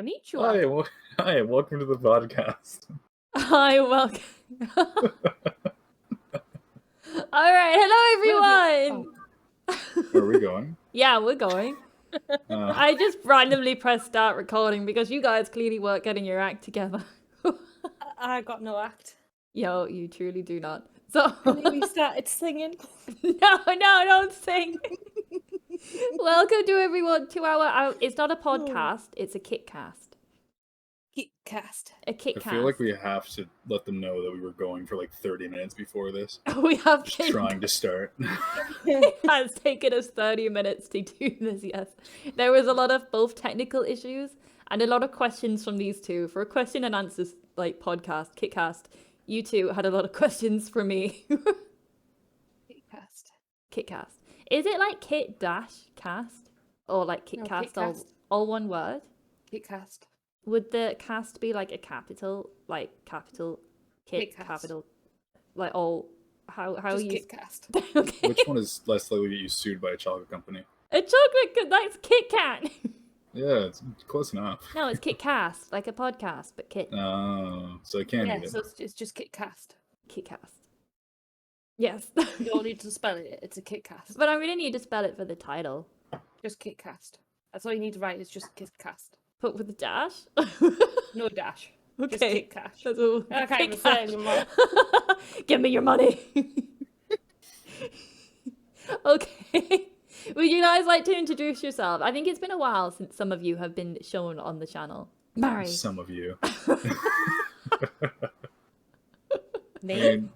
Konnichiwa. Hi, welcome to the podcast. Hi, welcome. All right, hello everyone. Where are we going? Yeah, we're going. I just randomly pressed start recording because you guys clearly weren't getting your act together. I got no act. Yo, you truly do not. So We started singing. no, don't sing. Welcome to everyone to our. It's not a podcast. It's a KitCast. KitCast. A KitCast. I feel like we have to let them know that we were going for like 30 minutes before this. We have Just trying to start. It has taken us 30 minutes to do this, yes. There was a lot of both technical issues and a lot of questions from these two. For a question and answers like podcast, KitCast, you two had a lot of questions for me. KitCast. KitCast. Is it like Kit-cast? Or like KitCast, No, all one word? KitCast. Would the cast be like a capital? Like capital, Kit, KitCast. capital, like all... How Just you... KitCast. Okay. Which one is less likely to get you sued by a chocolate company? A chocolate... That's Kit Kat! Yeah, it's close enough. No, it's KitCast, like a podcast, but Kit. So I can't Yeah, eat it. so it's just KitCast. KitCast. Yes. You don't need to spell it. It's a KitCast. But I really need to spell it for the title. Just KitCast. That's all you need to write. Is just KitCast. But with a dash? No dash. Just Okay. KitCast. That's all. I can't even say it anymore. Give me your money. Okay. Would you guys like to introduce yourself? I think it's been a while since some of you have been shown on the channel. Mary. Some of you. Name?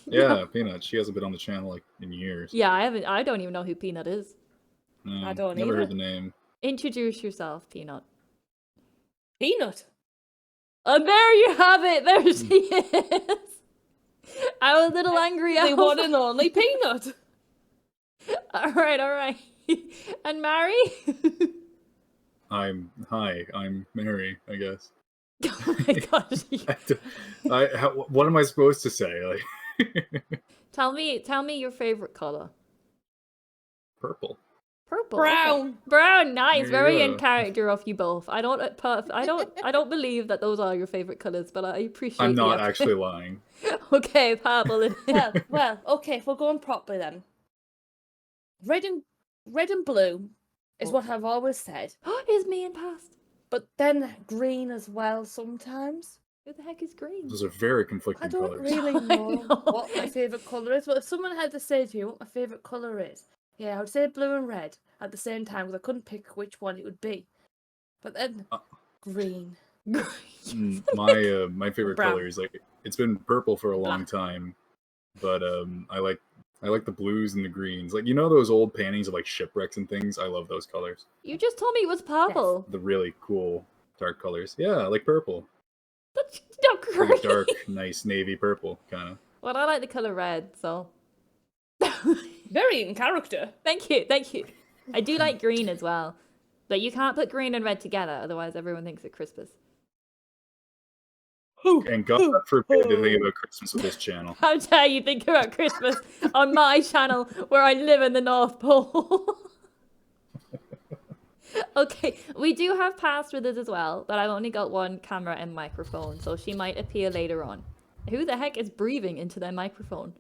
Yeah, Peanut. She hasn't been on the channel like in years. Yeah, I don't even know who Peanut is. No, I don't never either. heard the name. Introduce yourself, Peanut. Peanut. And there you have it. There she is. Our little angry The elf. one and only Peanut. All right. And Mary? I'm Mary, I guess. Oh my gosh. What am I supposed to say? Like Tell me your favorite color. purple. Purple. Brown. Okay. Brown, nice. There Very you in go. character of you both. I don't believe that those are your favorite colors, but I appreciate I'm the not effort. actually lying. Okay, purple it is. Well, okay, if we're going properly then. Red and blue is what I've always said. Is me in past. But then green as well sometimes. Who the heck is green? Those are very I conflicting don't colors. really I know know. what my favourite colour is, but if someone had to say to me what my favourite colour is, yeah, I would say blue and red at the same time because I couldn't pick which one it would be. But then green. My favorite Brown. color is like it's been purple for a long Black. time, but I like the blues and the greens. Like you know those old paintings of like shipwrecks and things. I love those colors. You just told me it was purple. The really cool dark colors. Yeah, like purple. That's not Really great. dark, nice navy purple kind of. Well, I like the color red, so. Very in character. Thank you. I do like green as well. But you can't put green and red together, otherwise everyone thinks it's Christmas. And God forbid to think about Christmas with this channel. How dare you think about Christmas on my channel where I live in the North Pole? Okay, we do have Past with us as well, but I've only got one camera and microphone, so she might appear later on. Who the heck is breathing into their microphone?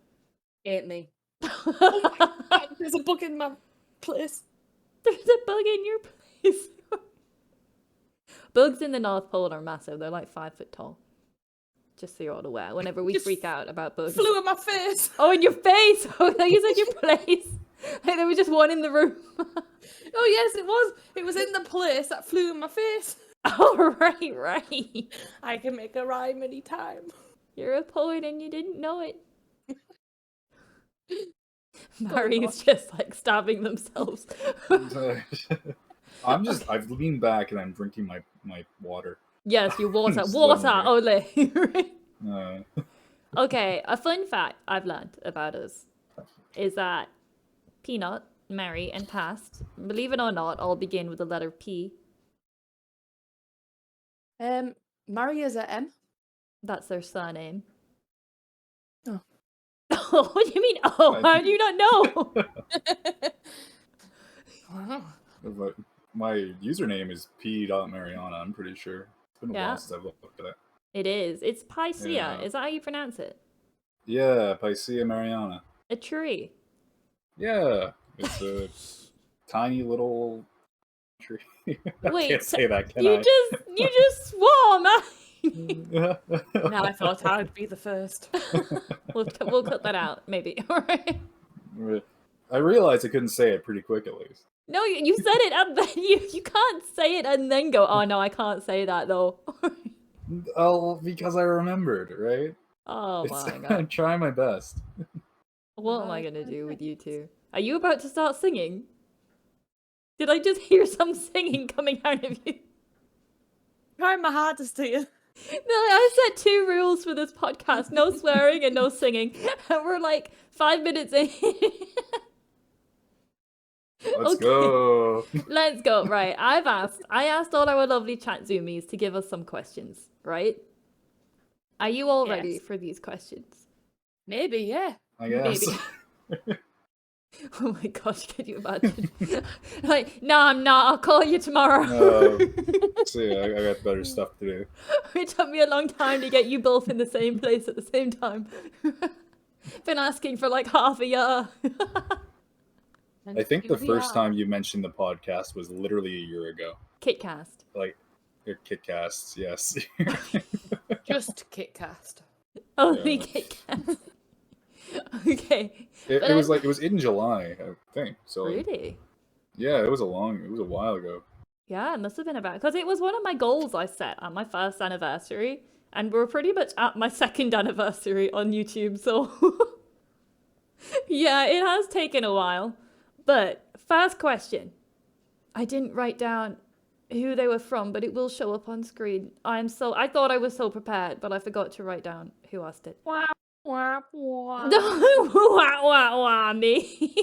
Ain't me. Oh my God, there's a bug in my place. There's a bug in your place. Bugs in the North Pole are massive. They're like 5 foot tall. Just so you're all aware. Whenever we Just freak out about bugs. Flew in my face. Oh, in your face! Oh, I thought you said your place. Like there was just one in the room. Oh yes, it was. It was in the place that flew in my face. Oh, right. I can make a rhyme anytime. You're a poet and you didn't know it. Mary's just like stabbing themselves. I've leaned back and I'm drinking my water. Yes, you water. Just Water, letting ole. Okay, a fun fact I've learned about us is that Peanut, Mary, and Past, believe it or not, all begin with the letter P. Maria's a M. That's their surname. Oh. Oh, what do you mean? Oh, how do you not know? Wow. my username is p.mariana. I'm pretty sure. It's been a Yeah. while since I've looked at it. It is. It's Picea. Yeah. Is that how you pronounce it? Yeah, Picea mariana. A tree. Yeah, it's a tiny little tree. I Wait, can't say that, can you I? just swore, man. Now I thought I'd be the first. We'll cut that out, maybe. Alright. I realized I couldn't say it pretty quick, at least. No, you said it and then you can't say it and then go, oh no, I can't say that though. Oh, because I remembered, right? Oh my I'm god. trying my best. What am I gonna do with you two? Are you about to start singing? Did I just hear some singing coming out of you? Trying my hardest here. No, I set 2 rules for this podcast: no swearing and no singing. And we're like 5 minutes in. Let's go. Let's go. Right, I asked all our lovely chat zoomies to give us some questions. Right? Are you all ready Yes. for these questions? Maybe, yeah. I guess. Maybe. Oh my gosh, could you imagine? Like, no, I'm not. I'll call you tomorrow. See, I got better stuff to do. It took me a long time to get you both in the same place at the same time. Been asking for like half a year. And I think the here we first are. time you mentioned the podcast was literally a year ago. KitCast. Like, your KitCasts, yes. Just KitCast. Only Yeah. KitCast. Okay. It But was like, it was in July, I think. So, Really? yeah, it was a while ago. Yeah, it must have been about, because it was one of my goals I set at my first anniversary, and we're pretty much at my second anniversary on YouTube, so yeah, it has taken a while. But first question, I didn't write down who they were from, but it will show up on screen. I thought I was so prepared, but I forgot to write down who asked it. Wah, wah, wah. Wah, wah, wah, me.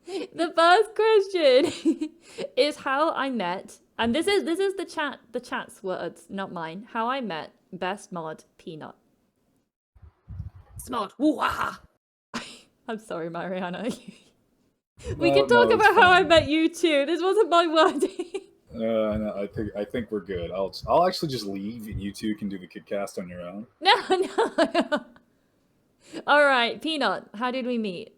The first question is how I met, and this is the chat's words, not mine. How I met best mod Peanut. Smart. Wah. I'm sorry, Mariana. We No, can talk no, it's about how I fine. met you too. This wasn't my wording. No, I think we're good. I'll actually just leave, and you two can do the KitCast on your own. No. All right, Peanut. How did we meet?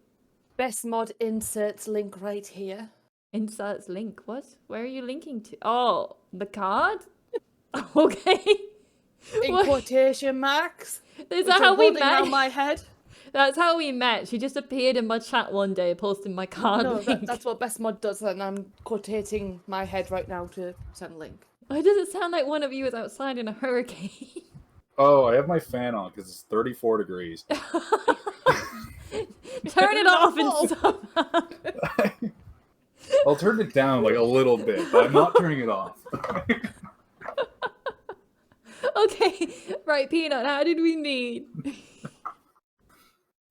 Best mod inserts link right here. Inserts link. What? Where are you linking to? Oh, the card. Okay. In What? quotation marks. Is which that I'm how we holding met? around my head. That's how we met. She just appeared in my chat one day posting my card No, link. that's what best mod does, and I'm quotating my head right now to send link. Why does it sound like one of you is outside in a hurricane? Oh, I have my fan on because it's 34 degrees. Turn it off and stop. I'll turn it down like a little bit, but I'm not turning it off. Okay, right, Peanut, how did we meet?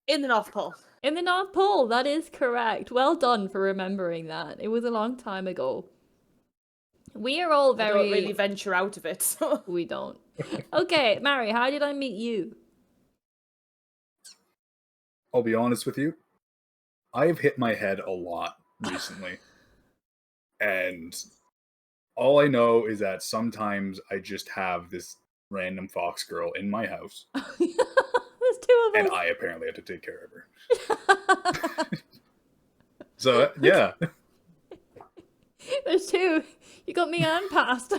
In the North Pole. In the North Pole, that is correct. Well done for remembering that. It was a long time ago. We are all I very... don't really venture out of it. So. We don't. Okay, Mary, how did I meet you? I'll be honest with you. I've hit my head a lot recently. And all I know is that sometimes I just have this random fox girl in my house. There's 2 of And us. I apparently have to take care of her. So, yeah. There's 2. You got me and passed.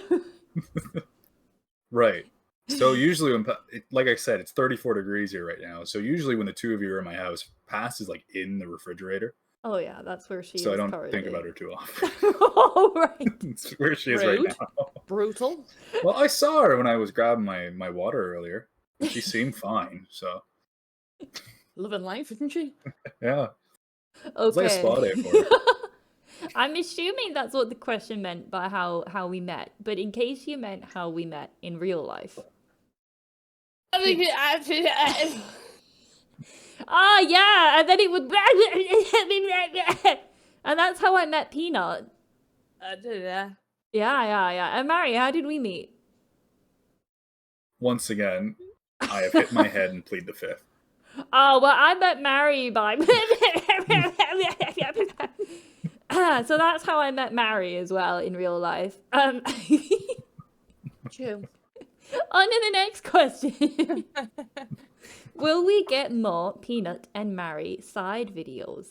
Right. So usually when, like I said, it's 34 degrees here right now. So usually when the 2 of you are in my house, Pass is like in the refrigerator. Oh yeah, that's where she is So I don't currently. think about her too often. Oh, right. It's where she is Rude. right now. Brutal. Well, I saw her when I was grabbing my water earlier. She seemed fine. So, Living life, isn't she? yeah. Okay. It's like a spa day for her. I'm assuming that's what the question meant by how we met. But in case you meant how we met in real life. I think Ah, yeah, and then it would... And that's how I met Peanut. yeah. Yeah. And Mary, how did we meet? Once again, I have hit my head and plead the fifth. Oh, well, I met Mary by... So that's how I met Mary as well in real life. True. On to the next question. Will we get more Peanut and Mary side videos?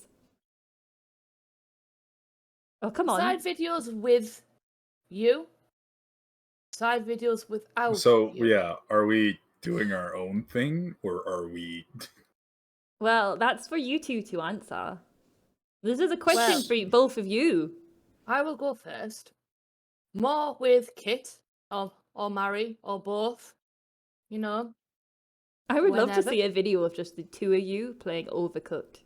Oh, come on. Side videos with you. Side videos without So you. yeah, are we doing our own thing or are we? Well, that's for you two to answer. This is a question for both of you. I will go first. More with Kit or Mary or both. You know. I would love to Whenever. see a video of just the two of you playing Overcooked.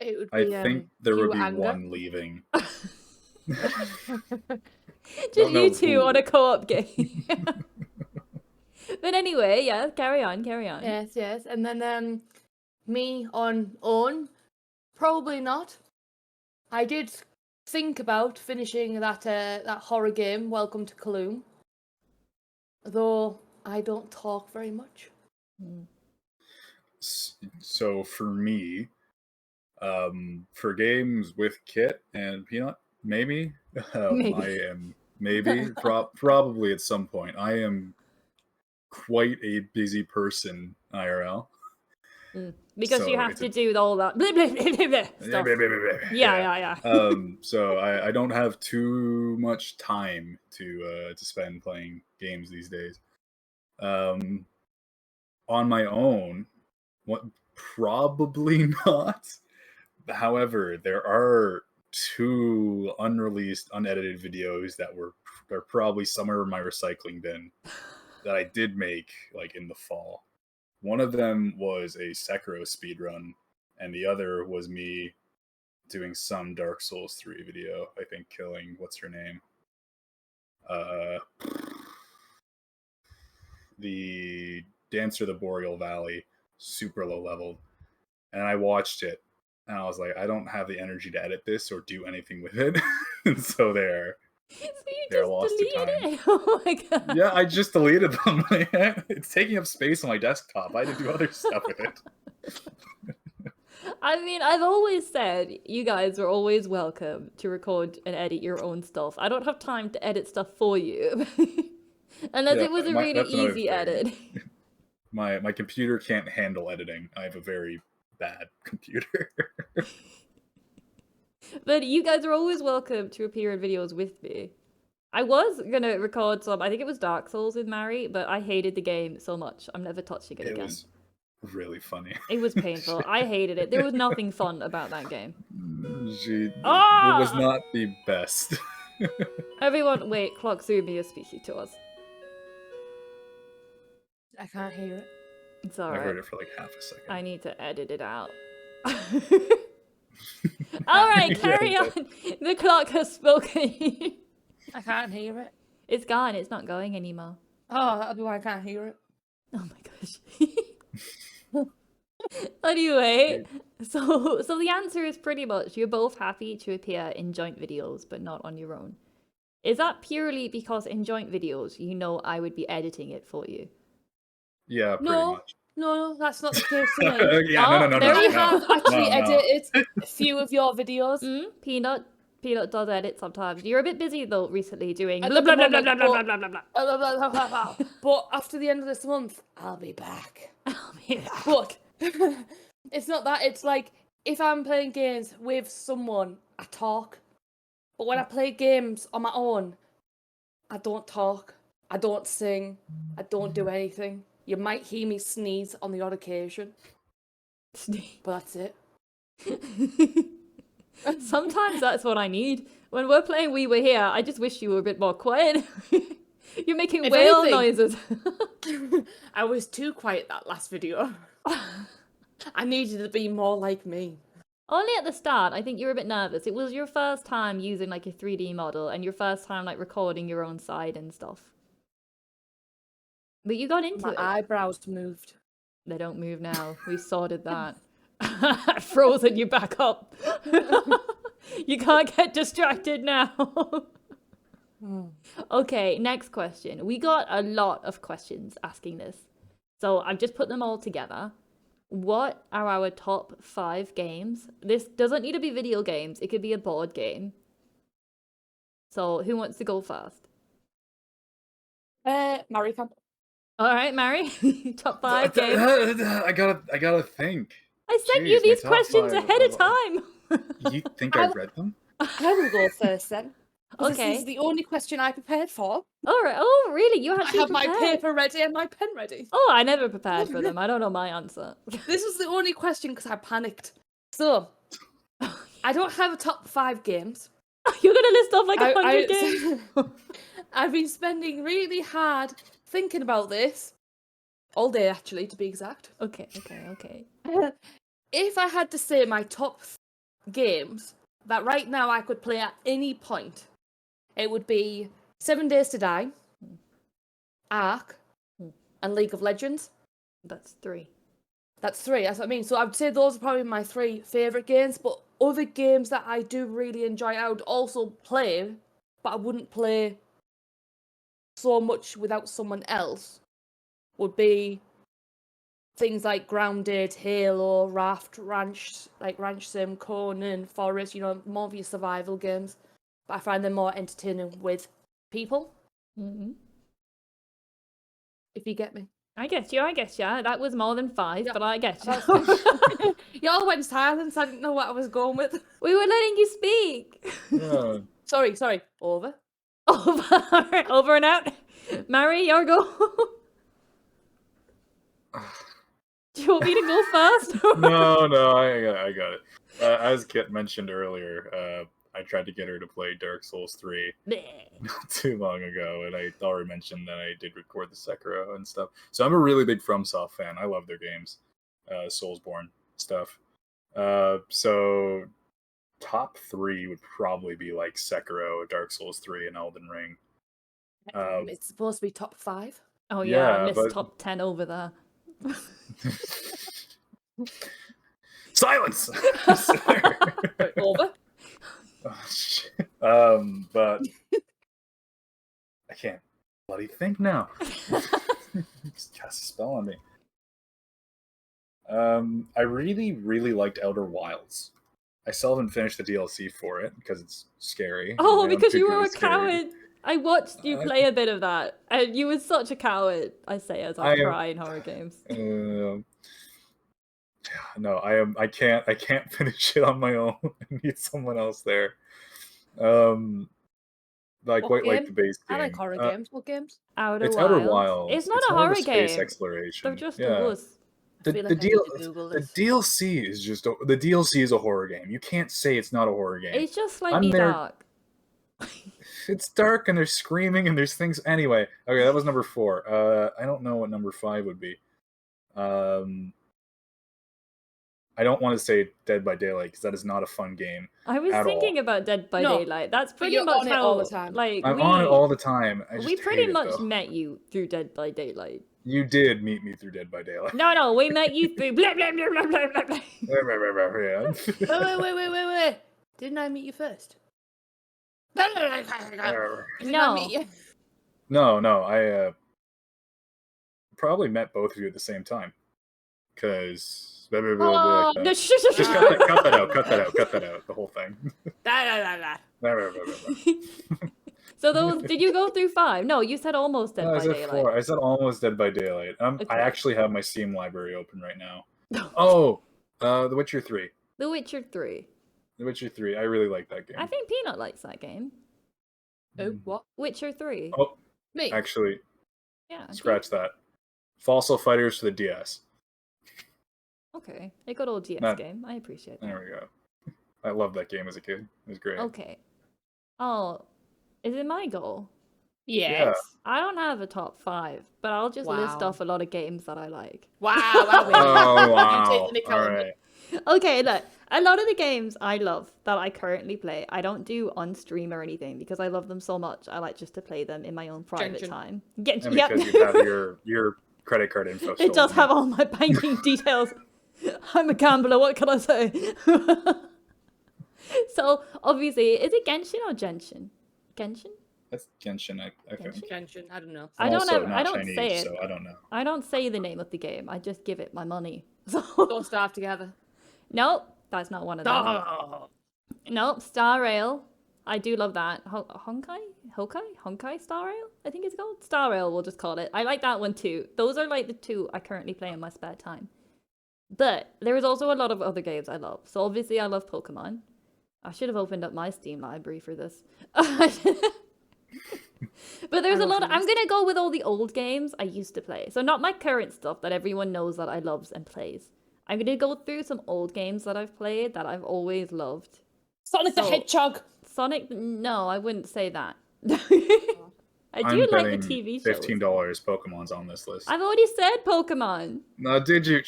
It would I be. think there would pure be anger. one leaving. Just know you two who. on a co-op game. But anyway, yeah, carry on. Yes. And then me on own, probably not. I did think about finishing that horror game, Welcome to Kaloom. Though I don't talk very much. So for me, for games with Kit and Peanut, maybe. Maybe. Probably at some point. I am quite a busy person IRL. Because So you have to do all that blah, blah, blah, blah, blah stuff. Yeah. So I don't have too much time to spend playing games these days. On my own, probably not. However, there are 2 unreleased, unedited videos that are probably somewhere in my recycling bin that I did make like in the fall. One of them was a Sekiro speedrun, and the other was me doing some Dark Souls 3 video. I think killing what's her name? The Dancer of the Boreal Valley, super low level. And I watched it, and I was like, I don't have the energy to edit this or do anything with it. And so they're lost to time. It? Oh my god. Yeah, I just deleted them. It's taking up space on my desktop. I had to do other stuff with it. I mean, I've always said you guys are always welcome to record and edit your own stuff. I don't have time to edit stuff for you. Unless it was a really easy edit. My computer can't handle editing. I have a very bad computer. But you guys are always welcome to appear in videos with me. I was gonna record some, I think it was Dark Souls with Mary, but I hated the game so much. I'm never touching it again. It was really funny. It was painful. I hated it. There was nothing fun about that game. It was not the best. Everyone, wait, Kitzumii is speaking to us. I can't hear it. It's alright. I heard it for like half a second. I need to edit it out. Alright, carry on. The clock has spoken. I can't hear it. It's gone. It's not going anymore. Oh, that'll be why I can't hear it. Oh my gosh. Anyway, so the answer is pretty much you're both happy to appear in joint videos, but not on your own. Is that purely because in joint videos, you know I would be editing it for you? Yeah, pretty much. No, that's not the case to me. Yeah, no. I have actually edited a few of your videos. Peanut does edit sometimes. You're a bit busy though recently doing blah blah blah blah blah blah blah blah blah. But after the end of this month, I'll be back. But it's not that. It's like if I'm playing games with someone, I talk. But when I play games on my own, I don't talk. I don't sing. I don't do anything. You might hear me sneeze on the odd occasion. But that's it. Sometimes that's what I need. When we're playing We Were Here, I just wish you were a bit more quiet. You're making whale noises. I was too quiet that last video. I needed to be more like me. Only at the start, I think you were a bit nervous. It was your first time using like a 3D model and your first time like recording your own side and stuff. But you got into it. My eyebrows moved. They don't move now. We sorted that. I've frozen you back up. You can't get distracted now. Okay, next question. We got a lot of questions asking this. So I've just put them all together. what are our top 5 games? This doesn't need to be video games. It could be a board game. So who wants to go first? Mary can. All right, Mary. Top 5 games. I gotta think. I sent Jeez, you my these top questions 5. ahead of time. You think I read them? I will go first then. Okay. This is the only question I prepared for. All right. Oh, really? You I actually have prepared? my paper ready and my pen ready. Oh, I never prepared for them. I don't know my answer. This was the only question because I panicked. So, I don't have a top 5 games. You're gonna list off like 100 games. I've been spending really hard thinking about this. All day, actually, to be exact. Okay. If I had to say my top games that right now I could play at any point, it would be 7 Days to Die, Ark, and League of Legends. That's 3. That's 3, that's what I mean. So I would say those are probably my 3 favourite games, but other games that I do really enjoy, I would also play, but I wouldn't play so much without someone else, would be things like Grounded, Halo, Raft, Ranch Sim, Conan, Forest, more of your survival games. But I find them more entertaining with people. Mm-hmm. If you get me. I guess you. That was more than 5, but I guess you. You all went silent, I didn't know what I was going with. We were letting you speak. Yeah. Sorry. Over. Over and out. Mary, your go. Do you want me to go first? No, I got it. As Kit mentioned earlier, I tried to get her to play Dark Souls 3 not too long ago, and I already mentioned that I did record the Sekiro and stuff. So I'm a really big FromSoft fan. I love their games, Soulsborne stuff. So top 3 would probably be like Sekiro, Dark Souls 3, and Elden Ring. It's supposed to be top 5. Oh yeah, I missed but... top 10 over there. Silence. Over. Oh, shit. But I can't bloody think now. Just cast a spell on me. I really, really liked Outer Wilds. I still haven't finished the DLC for it because it's scary. Oh, because you were a coward. I watched you play a bit of that, and you were such a coward. I say as I cry in horror games. No, I can't finish it on my own. I need someone else there. I quite like the base game. I like horror games. What games? Outer Wilds. Wilds. It's not a horror game. Space exploration. They're just a wuss. The DLC is just the DLC is a horror game. You can't say it's not a horror game. It's just slightly dark. It's dark and there's screaming and there's things. Anyway, okay, that was number 4. I don't know what number 5 would be. I don't want to say Dead by Daylight because that is not a fun game. I was thinking about Dead by Daylight. That's pretty much how all the time. I'm on it all the time. We pretty much met you through Dead by Daylight. You did meet me through Dead by Daylight. No, we met you through blah blah blah blah blah blah. Wait. Didn't I meet you first? No. I probably met both of you at the same time. Because... Just cut that out, the whole thing. So did you go through 5? No, you said almost Dead by Daylight. 4. I said almost Dead by Daylight. Okay. I actually have my Steam library open right now. Oh, The Witcher 3. The Witcher 3. The Witcher 3. I really like that game. I think Peanut likes that game. Oh, what? Witcher 3. Oh, me? Actually, yeah. Scratch that. Fossil Fighters for the DS. Okay, a good old DS game. I appreciate that. There we go. I loved that game as a kid. It was great. Okay. Oh, is it my goal? Yes. Yeah. I don't have a top 5, but I'll just list off a lot of games that I like. Wow. Oh, wow. All right. Okay, look. A lot of the games I love that I currently play, I don't do on stream or anything because I love them so much. I like just to play them in my own private time. And because you have your credit card info. It does have all my banking details. I'm a gambler, what can I say? So, obviously, is it Genshin or Genshin? Genshin? That's Genshin, I think. Genshin, I don't know. I don't Also know. not I don't Chinese, say it. so I don't know. I don't say the name of the game. I just give it my money. So Don't starve together. nope, that's not one of them. Oh. Nope, Star Rail. I do love that. Honkai Star Rail? I think it's called Star Rail. We'll just call it. I like that one too. Those are like the two I currently play in my spare time. But there is also a lot of other games I love. So obviously I love Pokemon. I should have opened up my Steam library for this. But there's a lot of, I'm gonna go with all the old games I used to play. So not my current stuff that everyone knows that I loves and plays. I'm gonna go through some old games that I've played that I've always loved. Sonic the Hedgehog. Sonic, no, I wouldn't say that. I do like the TV shows. $15 Pokemon's on this list. I've already said Pokemon. No, did you?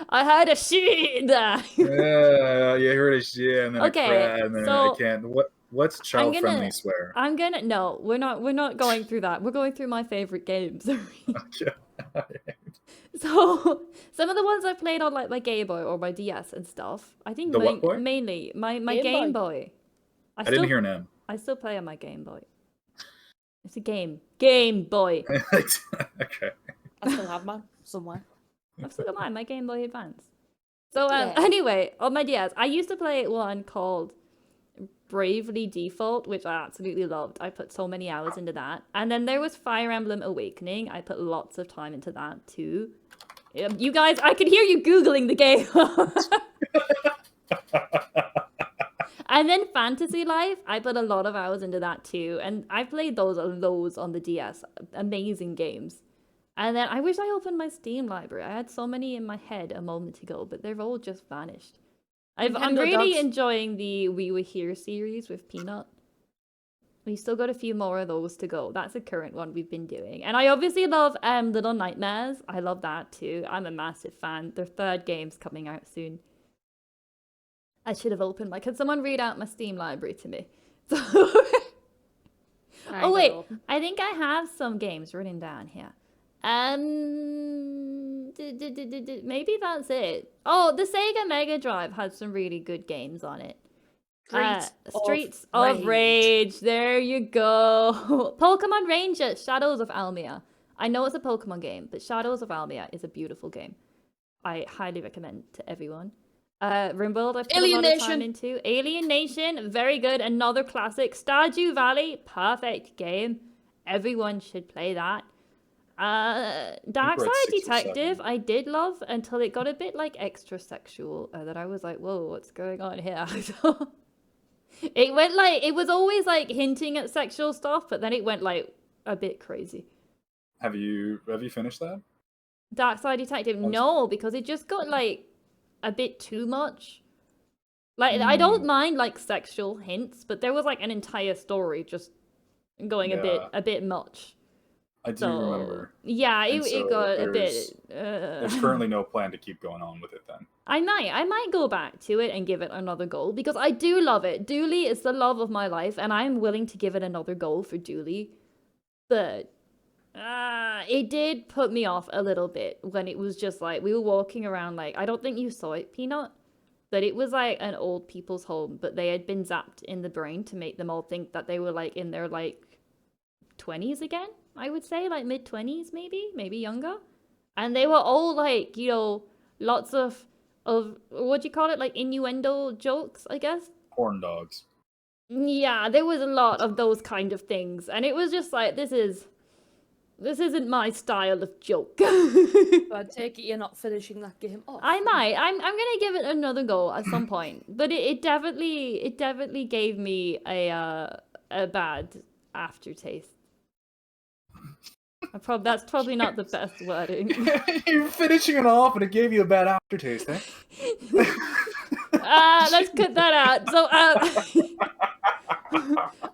I heard a shit. Yeah, you heard a shit, and then Okay, a cry, and then so I can't. What's child-friendly swear? No, we're not going through that. We're going through my favorite games. Okay. So some of the ones I played on like my Game Boy or my DS and stuff. I think mainly my Game Boy. I didn't hear an M. I still play on my Game Boy. It's a game. Game Boy. Okay. I still have mine somewhere. I've still got mine, my Game Boy Advance. So anyway, on my DS, I used to play one called Bravely Default, which I absolutely loved. I put so many hours into that. And then there was Fire Emblem Awakening. I put lots of time into that too. You guys, I could hear you Googling the game. And then Fantasy Life, I put a lot of hours into that too. And I played those on the DS. Amazing games. And then I wish I opened my Steam library. I had so many in my head a moment ago, but they've all just vanished. I'm really enjoying the We Were Here series with Peanut. We still got a few more of those to go. That's a current one we've been doing. And I obviously love Little Nightmares. I love that too. I'm a massive fan. Their third game's coming out soon. I should have opened could someone read out my Steam library to me? Oh wait, I think I have some games written down here. Maybe that's it. Oh, the Sega Mega Drive had some really good games on it. Streets of Rage. There you go. Pokemon Ranger, Shadows of Almia. I know it's a Pokemon game, but Shadows of Almia is a beautiful game. I highly recommend to everyone. Rimworld, I've put a lot of time into. Alien Nation, very good. Another classic. Stardew Valley, perfect game. Everyone should play that. Darkside Detective, I did love until it got a bit extra sexual. That I was like, whoa, what's going on here? It went it was always hinting at sexual stuff, but then it went a bit crazy. Have you finished that? Darkside Detective, no, because it just got a bit too much. I don't mind sexual hints, but there was an entire story just going a bit much. I do remember. Yeah, it got a bit. There's currently no plan to keep going on with it then. I might go back to it and give it another go because I do love it. Dooley is the love of my life, and I'm willing to give it another go for Dooley. But it did put me off a little bit when it was just we were walking around I don't think you saw it, Peanut, but it was an old people's home, but they had been zapped in the brain to make them all think that they were in their 20s again. I would say mid-20s, maybe younger, and they were all lots of what do you call it, innuendo jokes, I guess. Corn dogs. Yeah, there was a lot of those kind of things, and it was just this isn't my style of joke. I take it you're not finishing that game off. I might. I'm gonna give it another go at some point, but it definitely gave me a bad aftertaste. That's probably not the best wording. You're finishing it off and it gave you a bad aftertaste, eh? Let's cut that out. So,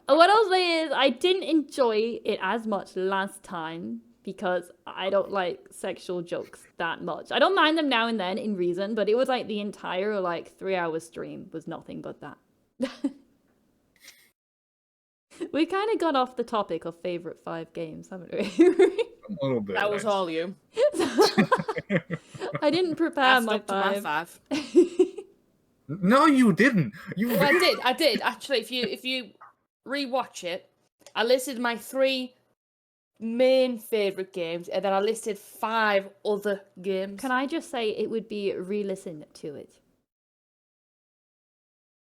what I'll say is I didn't enjoy it as much last time because I don't like sexual jokes that much. I don't mind them now and then in reason, but it was the entire 3-hour stream was nothing but that. We kind of got off the topic of favorite 5 games, haven't we? A little bit. That was all you. I didn't prepare my 5. My 5. No, you didn't. I did. Actually, if you rewatch it. I listed my 3 main favourite games, and then I listed 5 other games. Can I just say it would be re-listen to it?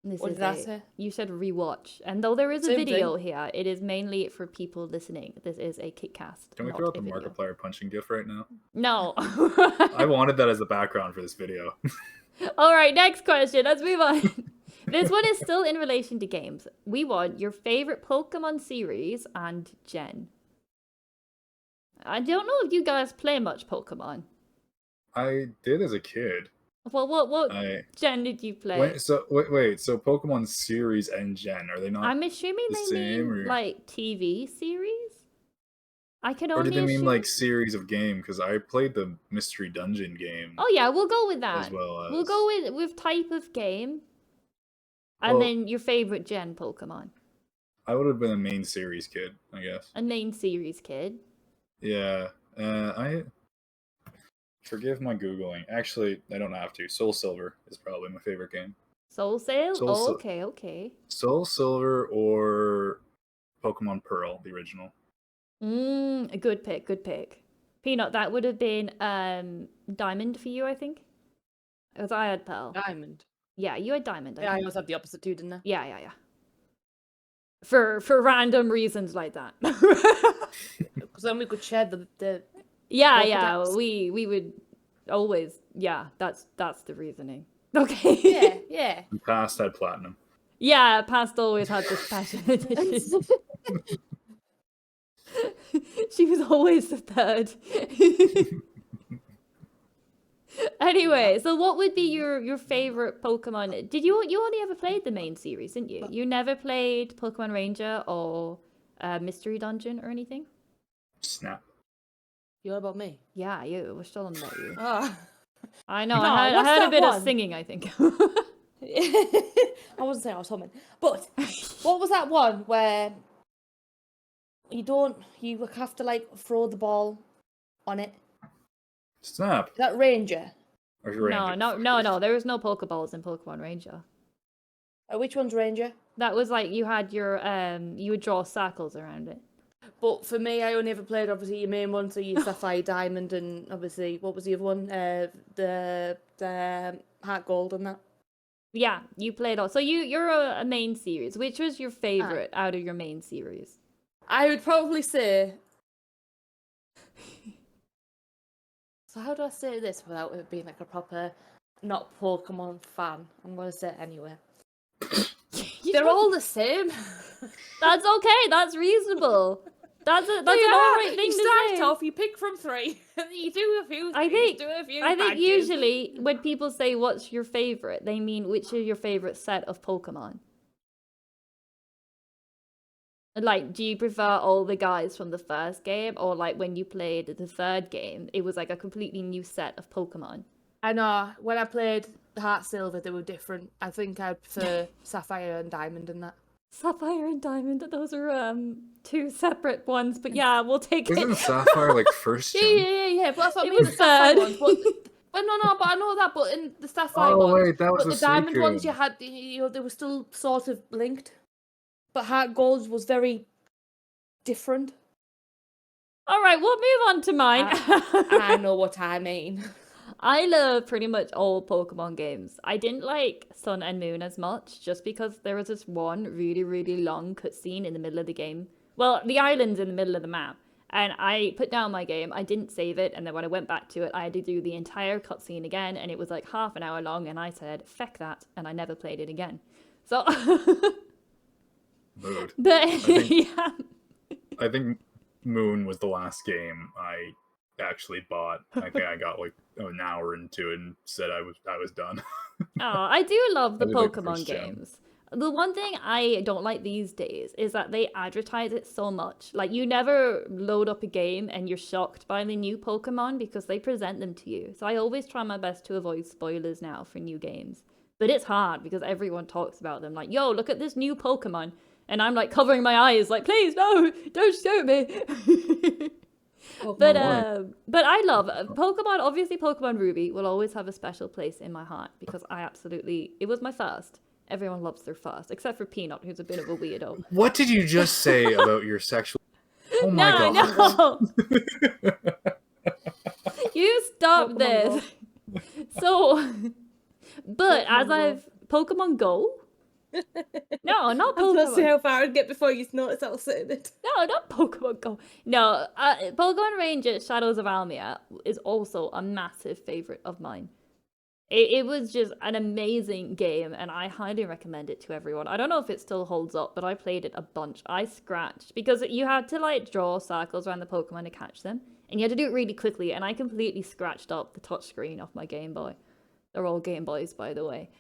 What did I say? You said rewatch. And though there is a Same video here, it is mainly for people listening. This is a KitCast. Can we throw out the Markiplier punching gif right now? No. I wanted that as the background for this video. All right, next question. Let's move on. This one is still in relation to games. We want your favorite Pokemon series and gen. I don't know if you guys play much Pokemon. I did as a kid. Well, what gen did you play? Wait, so Pokemon series and gen, are they not I'm assuming the they same, mean or... like TV series? I can Or only did they mean assume... like series of game? Because I played the Mystery Dungeon game. Oh yeah, we'll go with that. As well as... We'll go with type of game. And then your favorite gen Pokemon. I would have been a main series kid, I guess. A main series kid. Yeah. I... Forgive my Googling. Actually, I don't have to. Soul Silver is probably my favorite game. Soul Silver? Okay. Soul Silver or Pokemon Pearl, the original. A good pick. Peanut, that would have been Diamond for you, I think. Because I had Pearl. Diamond. Yeah, you had Diamond. I always had the opposite too, didn't I? Yeah. For random reasons like that. Because then we could share the Yeah, we would always, that's the reasoning. Okay. Yeah. And Past had Platinum. Yeah, Past always had the special edition. She was always the third. Anyway, so what would be your favorite Pokemon? Did you only ever played the main series, didn't you? You never played Pokemon Ranger or Mystery Dungeon or anything? Snap. You're about me? Yeah, we're still on about you. Oh. I know, No, I what's heard a that bit one? of singing, I think. I wasn't saying I was humming. But what was that one where you have to like throw the ball on it? Snap. Is that Ranger? Or Ranger. No. There was no Pokeballs in Pokemon Ranger. Which one's Ranger? That was like you had your you would draw circles around it. But for me, I only ever played obviously your main one, so your Sapphire Diamond, and obviously what was the other one? The Heart Gold and that. Yeah, you played all. So you're a main series. Which was your favorite out of your main series? I would probably say. So how do I say this without it being like a proper, not Pokemon fan? I'm gonna say it anyway. They're all the same. That's okay. That's reasonable. That's an alright thing to say. You start off, you pick from 3, and you do a few things, I think usually when people say what's your favorite, they mean which is your favorite set of Pokemon. Like, do you prefer all the guys from the first game, or like when you played the third game, it was like a completely new set of Pokemon? I know, when I played Heart Silver, they were different. I think I'd prefer Sapphire and Diamond and that. Sapphire and Diamond, Those are 2 separate ones, but yeah, we'll take it. Isn't Sapphire like first gen? Yeah, but that's what I mean, was the Sapphire third. ones. But I know that, but in the Sapphire ones, wait, that was but the the Diamond secret. ones you had, they were still sort of linked. But Heart Gold was very different. All right, we'll move on to mine. I know what I mean. I love pretty much all Pokemon games. I didn't like Sun and Moon as much, just because there was this one really, really long cutscene in the middle of the game. Well, the island's in the middle of the map. And I put down my game, I didn't save it, and then when I went back to it, I had to do the entire cutscene again, and it was like half an hour long, and I said, feck that, and I never played it again. So... Mood. But, I think Moon was the last game I actually bought. I think I got like an hour into it and said I was done. I do love the I did, like, Pokemon first gen. games. The one thing I don't like these days is that they advertise it so much. Like, you never load up a game and you're shocked by the new Pokemon because they present them to you. So I always try my best to avoid spoilers now for new games. But it's hard because everyone talks about them. Like, yo, look at this new Pokemon. And I'm like covering my eyes like, please, no, don't show me. But I love Pokemon. Obviously, Pokemon Ruby will always have a special place in my heart because it was my first. Everyone loves their fast, except for Peanut, who's a bit of a weirdo. What did you just say about your sexual? Oh my god! No. You stop this. So, but as Pokemon Go. No, not Pokemon. I was going to see how far I'd get before you notice I was saying it. No, not Pokemon Go. No, Pokemon Ranger Shadows of Almia is also a massive favorite of mine. It was just an amazing game, and I highly recommend it to everyone. I don't know if it still holds up, but I played it a bunch. I scratched, because you had to, like, draw circles around the Pokemon to catch them, and you had to do it really quickly, and I completely scratched up the touchscreen off my Game Boy. They're all Game Boys, by the way.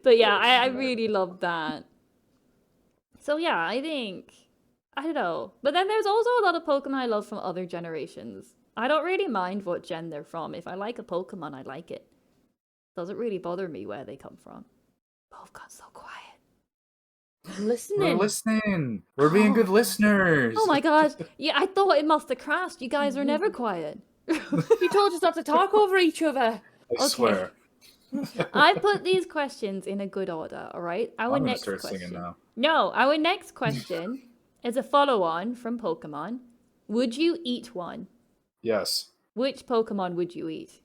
But yeah, I really loved that. So yeah, I don't know. But then there's also a lot of Pokemon I love from other generations. I don't really mind what gen they're from. If I like a Pokemon, I like it. Doesn't really bother me where they come from. Both got so quiet. I'm listening. We're listening. We're being good listeners. Oh my gosh. Yeah, I thought it must have crashed. You guys are never quiet. You told us not to talk over each other. I swear. I put these questions in a good order, all right? Our I'm gonna next start question. singing now. No, our next question is a follow-on from Pokemon. Would you eat one? Yes. Which Pokemon would you eat?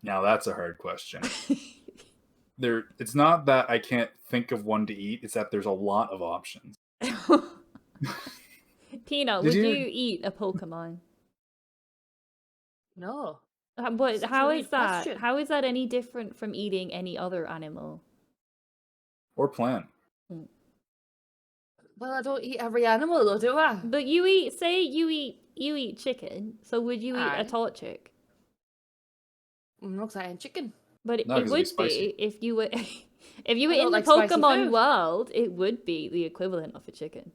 Now that's a hard question. It's not that I can't think of one to eat, it's that there's a lot of options. Peanut, would you eat a Pokemon? No. But how is that? Question. How is that any different from eating any other animal? Or plant. Well, I don't eat every animal, though, do I? But you eat chicken, so would you eat a Aye. torchic? I'm not saying chicken. But No, it 'cause it'd would be spicy. be if you were if you were I don't in the like spicy Pokemon food. world, it would be the equivalent of a chicken.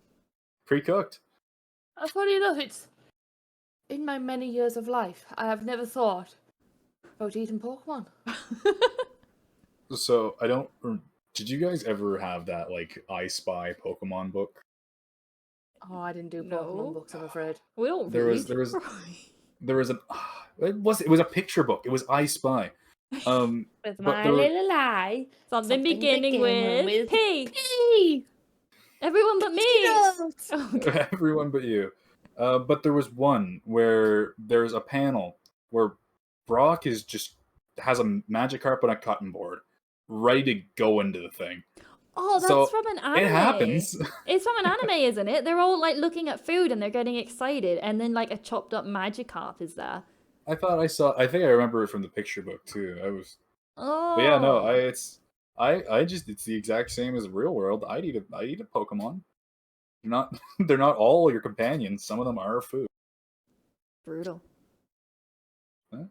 Pre-cooked. Funny enough, it's in my many years of life, I have never thought about eating Pokemon. So I don't. Did you guys ever have that like I Spy Pokemon book? Oh, I didn't do No. Pokemon books, I'm afraid. We don't There was an. It was a picture book. It was I Spy. With But my there were- little eye. something beginning with P. P. Everyone but me. Okay. Everyone but you. But there was one where there's a panel where Brock has a Magikarp on a cutting board, ready to go into the thing. Oh, that's So, from an anime. It happens. It's from an anime, isn't it? They're all like looking at food and they're getting excited, and then like a chopped up Magikarp is there. I think I remember it from the picture book too. Oh. But yeah, no, it's the exact same as real world. I eat a Pokemon. They're not all your companions. Some of them are food. Brutal. Huh?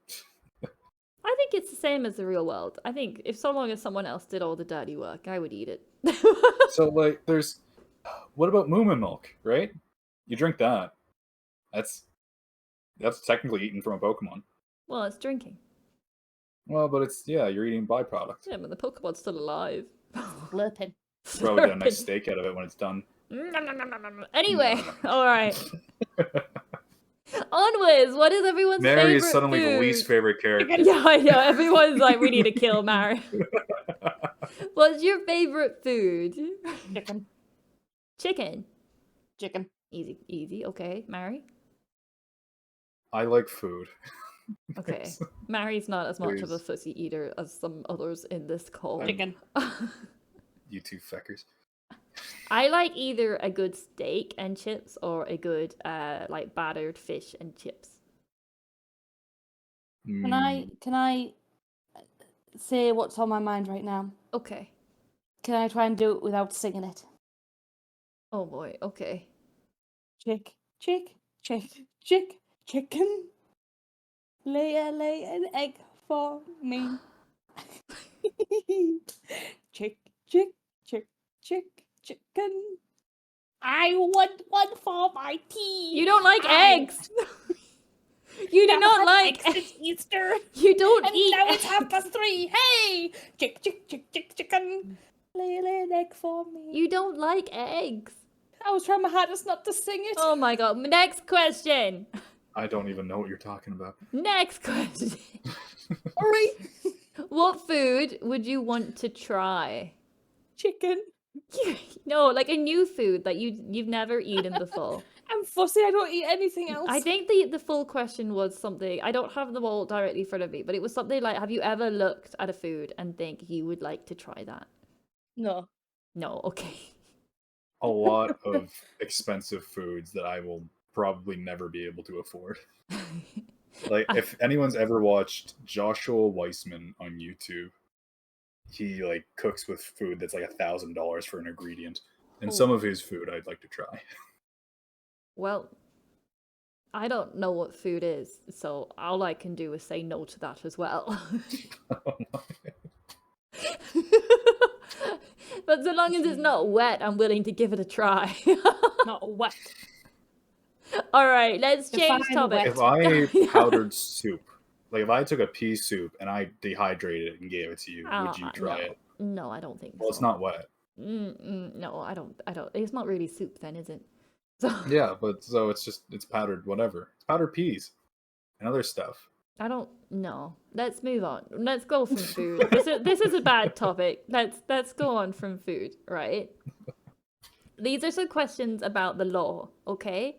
I think it's the same as the real world. I think if so long as someone else did all the dirty work, I would eat it. So like, what about Moomin milk? Right? You drink that. That's technically eaten from a Pokemon. Well, it's drinking. Well, but you're eating byproduct. Yeah, but the Pokemon's still alive. Slurping. Probably get a nice steak out of it when it's done. Anyway, all right. Onwards. What is everyone's favorite Mary is suddenly food? the least favorite character. Yeah, I know. Everyone's like, we need to kill Mary. What's your favorite food? Chicken. Chicken. Chicken. Easy. Okay, Mary. I like food. Okay, Mary's not as much of a Please. fussy eater as some others in this call. Chicken. You two feckers. I like either a good steak and chips or a good like battered fish and chips. Can I say what's on my mind right now? Okay. Can I try and do it without singing it? Oh boy. Okay. Chicken. Lay an egg for me. Chicken. I want one for my tea. You don't like eggs. You do not like eggs. It's Easter. You don't And eat. now it's 3:30. Hey, chicken. Lay an egg for me. You don't like eggs. I was trying my hardest not to sing it. Oh my god. Next question. I don't even know what you're talking about. Next question. Sorry. What food would you want to try? Chicken. No, like a new food that you've never eaten before. I'm fussy. I don't eat anything else. I think the full question was something, I don't have them all directly in front of me, but it was something like, have you ever looked at a food and think you would like to try that? No. No, okay. A lot of expensive foods that I will probably never be able to afford. Like, if anyone's ever watched Joshua Weissman on YouTube, he like cooks with food that's like $1,000 for an ingredient, and some of his food I'd like to try. Well, I don't know what food is, so all I can do is say no to that as well. But so long as it's not wet, I'm willing to give it a try. Not wet. All right, let's change Define topic. If I ate powdered soup, like if I took a pea soup and I dehydrated it and gave it to you, would you try no. it? No, I don't think Well, so. it's not wet. No, I don't. It's not really soup then, is it? So Yeah, but so it's powdered whatever. It's powdered peas and other stuff. I don't know. Let's move on. Let's go from food. This is a bad topic. Let's go on from food, right? These are some questions about the law, okay?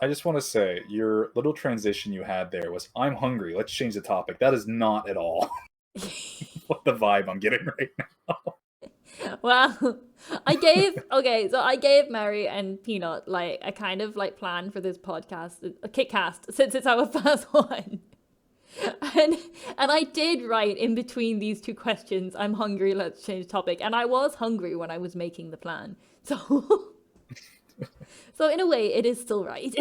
I just want to say your little transition you had there was I'm hungry. Let's change the topic. That is not at all what the vibe I'm getting right now. Well, I gave Mary and Peanut like a kind of like plan for this podcast, a KitCast, since it's our first one. And I did write in between these two questions, I'm hungry, let's change topic. And I was hungry when I was making the plan. So so in a way it is still right.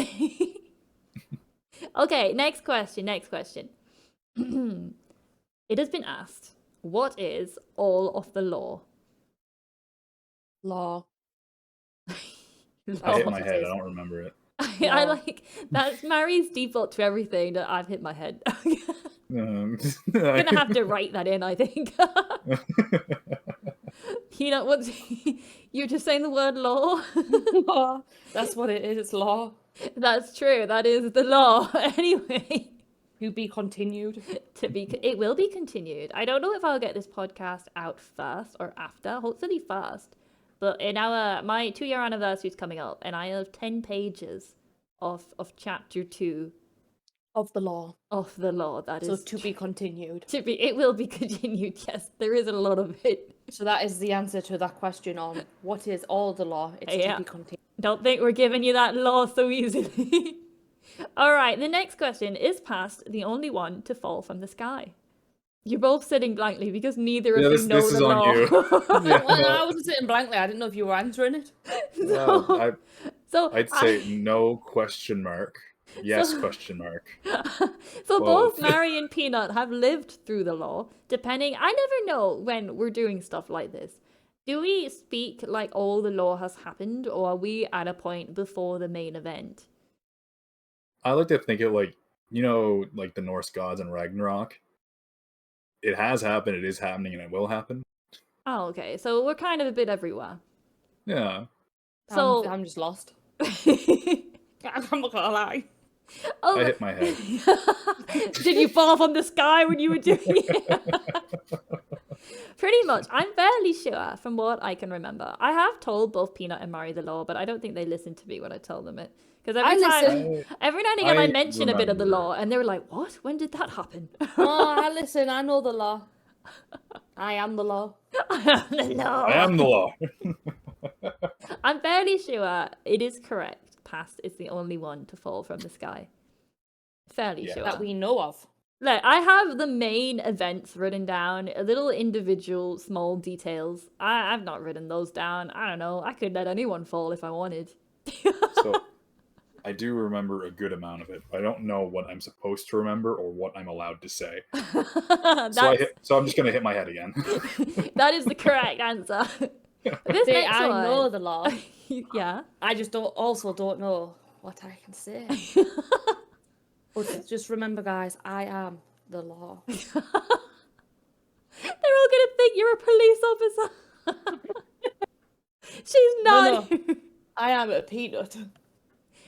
Okay, next question. It has been asked, what is all of the law? Law. I hit my head. I don't remember it. I like that's Mary's default to everything that I've hit my head. I'm gonna have to write that in, I think. Peanut, what's you're just saying the word law? Law. That's what it is. It's law. That's true. That is the law. Anyway. To be continued. It will be continued. I don't know if I'll get this podcast out first or after. Hopefully first. But in my 2-year anniversary is coming up, and I have 10 pages of chapter 2 Of the law. of the law. That is So to be continued. it will be continued. Yes, there is a lot of it. So that is the answer to that question on what is all the law. It's Yeah. to be continued. Don't think we're giving you that law so easily. All right, the next question is past the only one to fall from the sky. You're both sitting blankly because neither of you know this the is law. on you. Well, I wasn't sitting blankly. I didn't know if you were answering it. So I'd say no question mark. Yes question mark. So both Both. Mary and Peanut have lived through the law. Depending, I never know when we're doing stuff like this. Do we speak like all the law has happened, or are we at a point before the main event? I like to think it like, like the Norse gods and Ragnarok. It has happened, it is happening, and it will happen. Oh, okay. So we're kind of a bit everywhere. Yeah. So I'm just lost. I'm not gonna lie. Oh, I hit my head. did you fall from the sky when you were doing it? Pretty much. I'm fairly sure from what I can remember. I have told both Peanut and Mary the law, but I don't think they listen to me when I tell them it. Because every now and again I mention a bit of the law, and they're like, what? When did that happen? Oh, listen, I know the law. I am the law. I am the law. I am the law. I'm fairly sure it is correct. Past is the only one to fall from the sky. Fairly sure. That we know of. Look, I have the main events written down, a little individual small details. I've not written those down. I don't know. I could let anyone fall if I wanted. So I do remember a good amount of it. I don't know what I'm supposed to remember or what I'm allowed to say. So I'm just gonna hit my head again. That is the correct answer. This next I one. know the law. Yeah. I just don't know what I can say. But just remember, guys, I am the law. They're all gonna think you're a police officer. She's not. No. I am a peanut.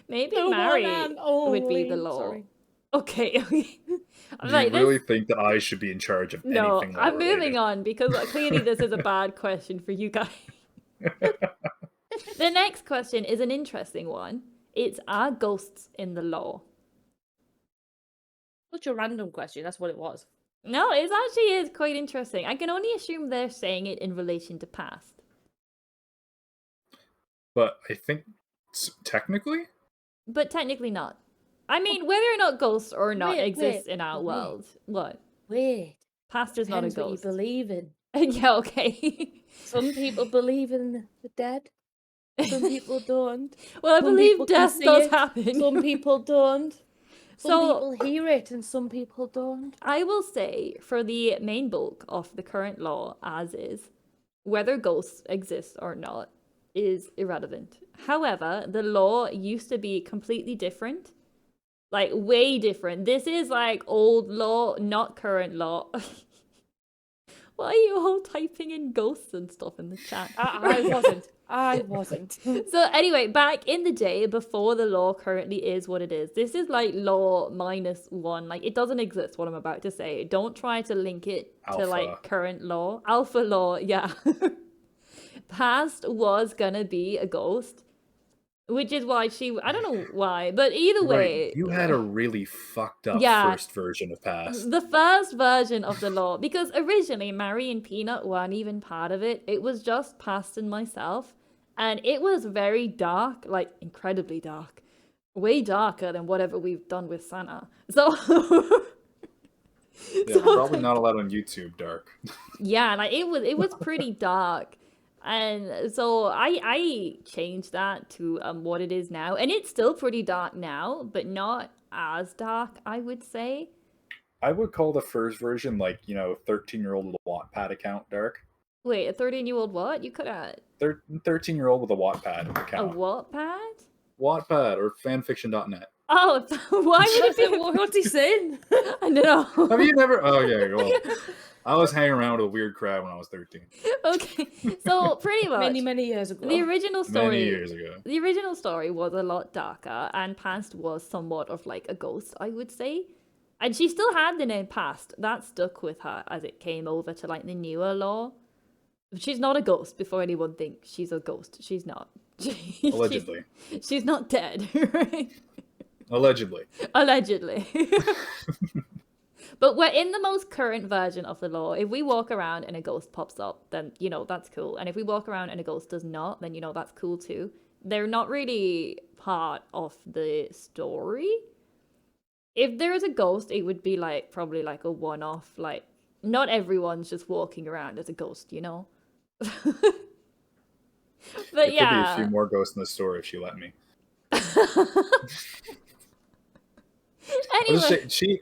Maybe No, Mary I am would be the only- law. Sorry. Okay. Do you really think that I should be in charge of anything? No, I'm moving on because clearly this is a bad question for you guys. The next question is an interesting one. It's, are ghosts in the law? Such a random question. That's what it was. No, it actually is quite interesting. I can only assume they're saying it in relation to past. But I think technically? But technically not. I mean, whether or not ghosts or not Wait, exists wait, in our wait. world. What? Wait. Past is not a Depends what you ghost. believe in. Yeah, okay. Some people believe in the dead. Some people don't. Well, I Some believe people can death see does it, happen. Some people don't. Some So- people hear it and some people don't. I will say, for the main bulk of the current law as is, whether ghosts exist or not is irrelevant. However, the law used to be completely different. Like, way different. This is like old law, not current law. Why are you all typing in ghosts and stuff in the chat? I wasn't. So anyway, back in the day, before the law currently is what it is, this is like law -1. Like, it doesn't exist, what I'm about to say. Don't try to link it to like current law. Alpha law, yeah. Past was gonna be a ghost, which is why I don't know why, but either way. Right. You had a really fucked up first version of past. The first version of the law, because originally Mary and Peanut weren't even part of it. It was just Past and myself. And it was very dark, like incredibly dark. Way darker than whatever we've done with Santa. So Yeah, probably not allowed on YouTube, dark. yeah, like it was pretty dark. And so I changed that to what it is now. And it's still pretty dark now, but not as dark, I would say. I would call the first version, like, 13-year-old Wattpad account dark. Wait, a 13-year-old what? You could have... 13-year-old with a Wattpad account. A Wattpad? Wattpad or fanfiction.net. Oh, why would it be... What's he saying? I don't know. Have you never... Oh, yeah, well... I was hanging around with a weird crowd when I was 13. Okay, so pretty much Many years ago. the original story. Many years ago. The original story was a lot darker, and Past was somewhat of like a ghost, I would say. And she still had the name Past. That stuck with her as it came over to like the newer law. She's not a ghost. Before anyone thinks she's a ghost, she's not. Allegedly. She's not dead, right? Allegedly. Allegedly. But we're in the most current version of the law. If we walk around and a ghost pops up, then, that's cool. And if we walk around and a ghost does not, then, that's cool too. They're not really part of the story. If there is a ghost, it would be like probably like a one-off. Like, not everyone's just walking around as a ghost, But there yeah. could be a few more ghosts in the story if she let me. Anyway.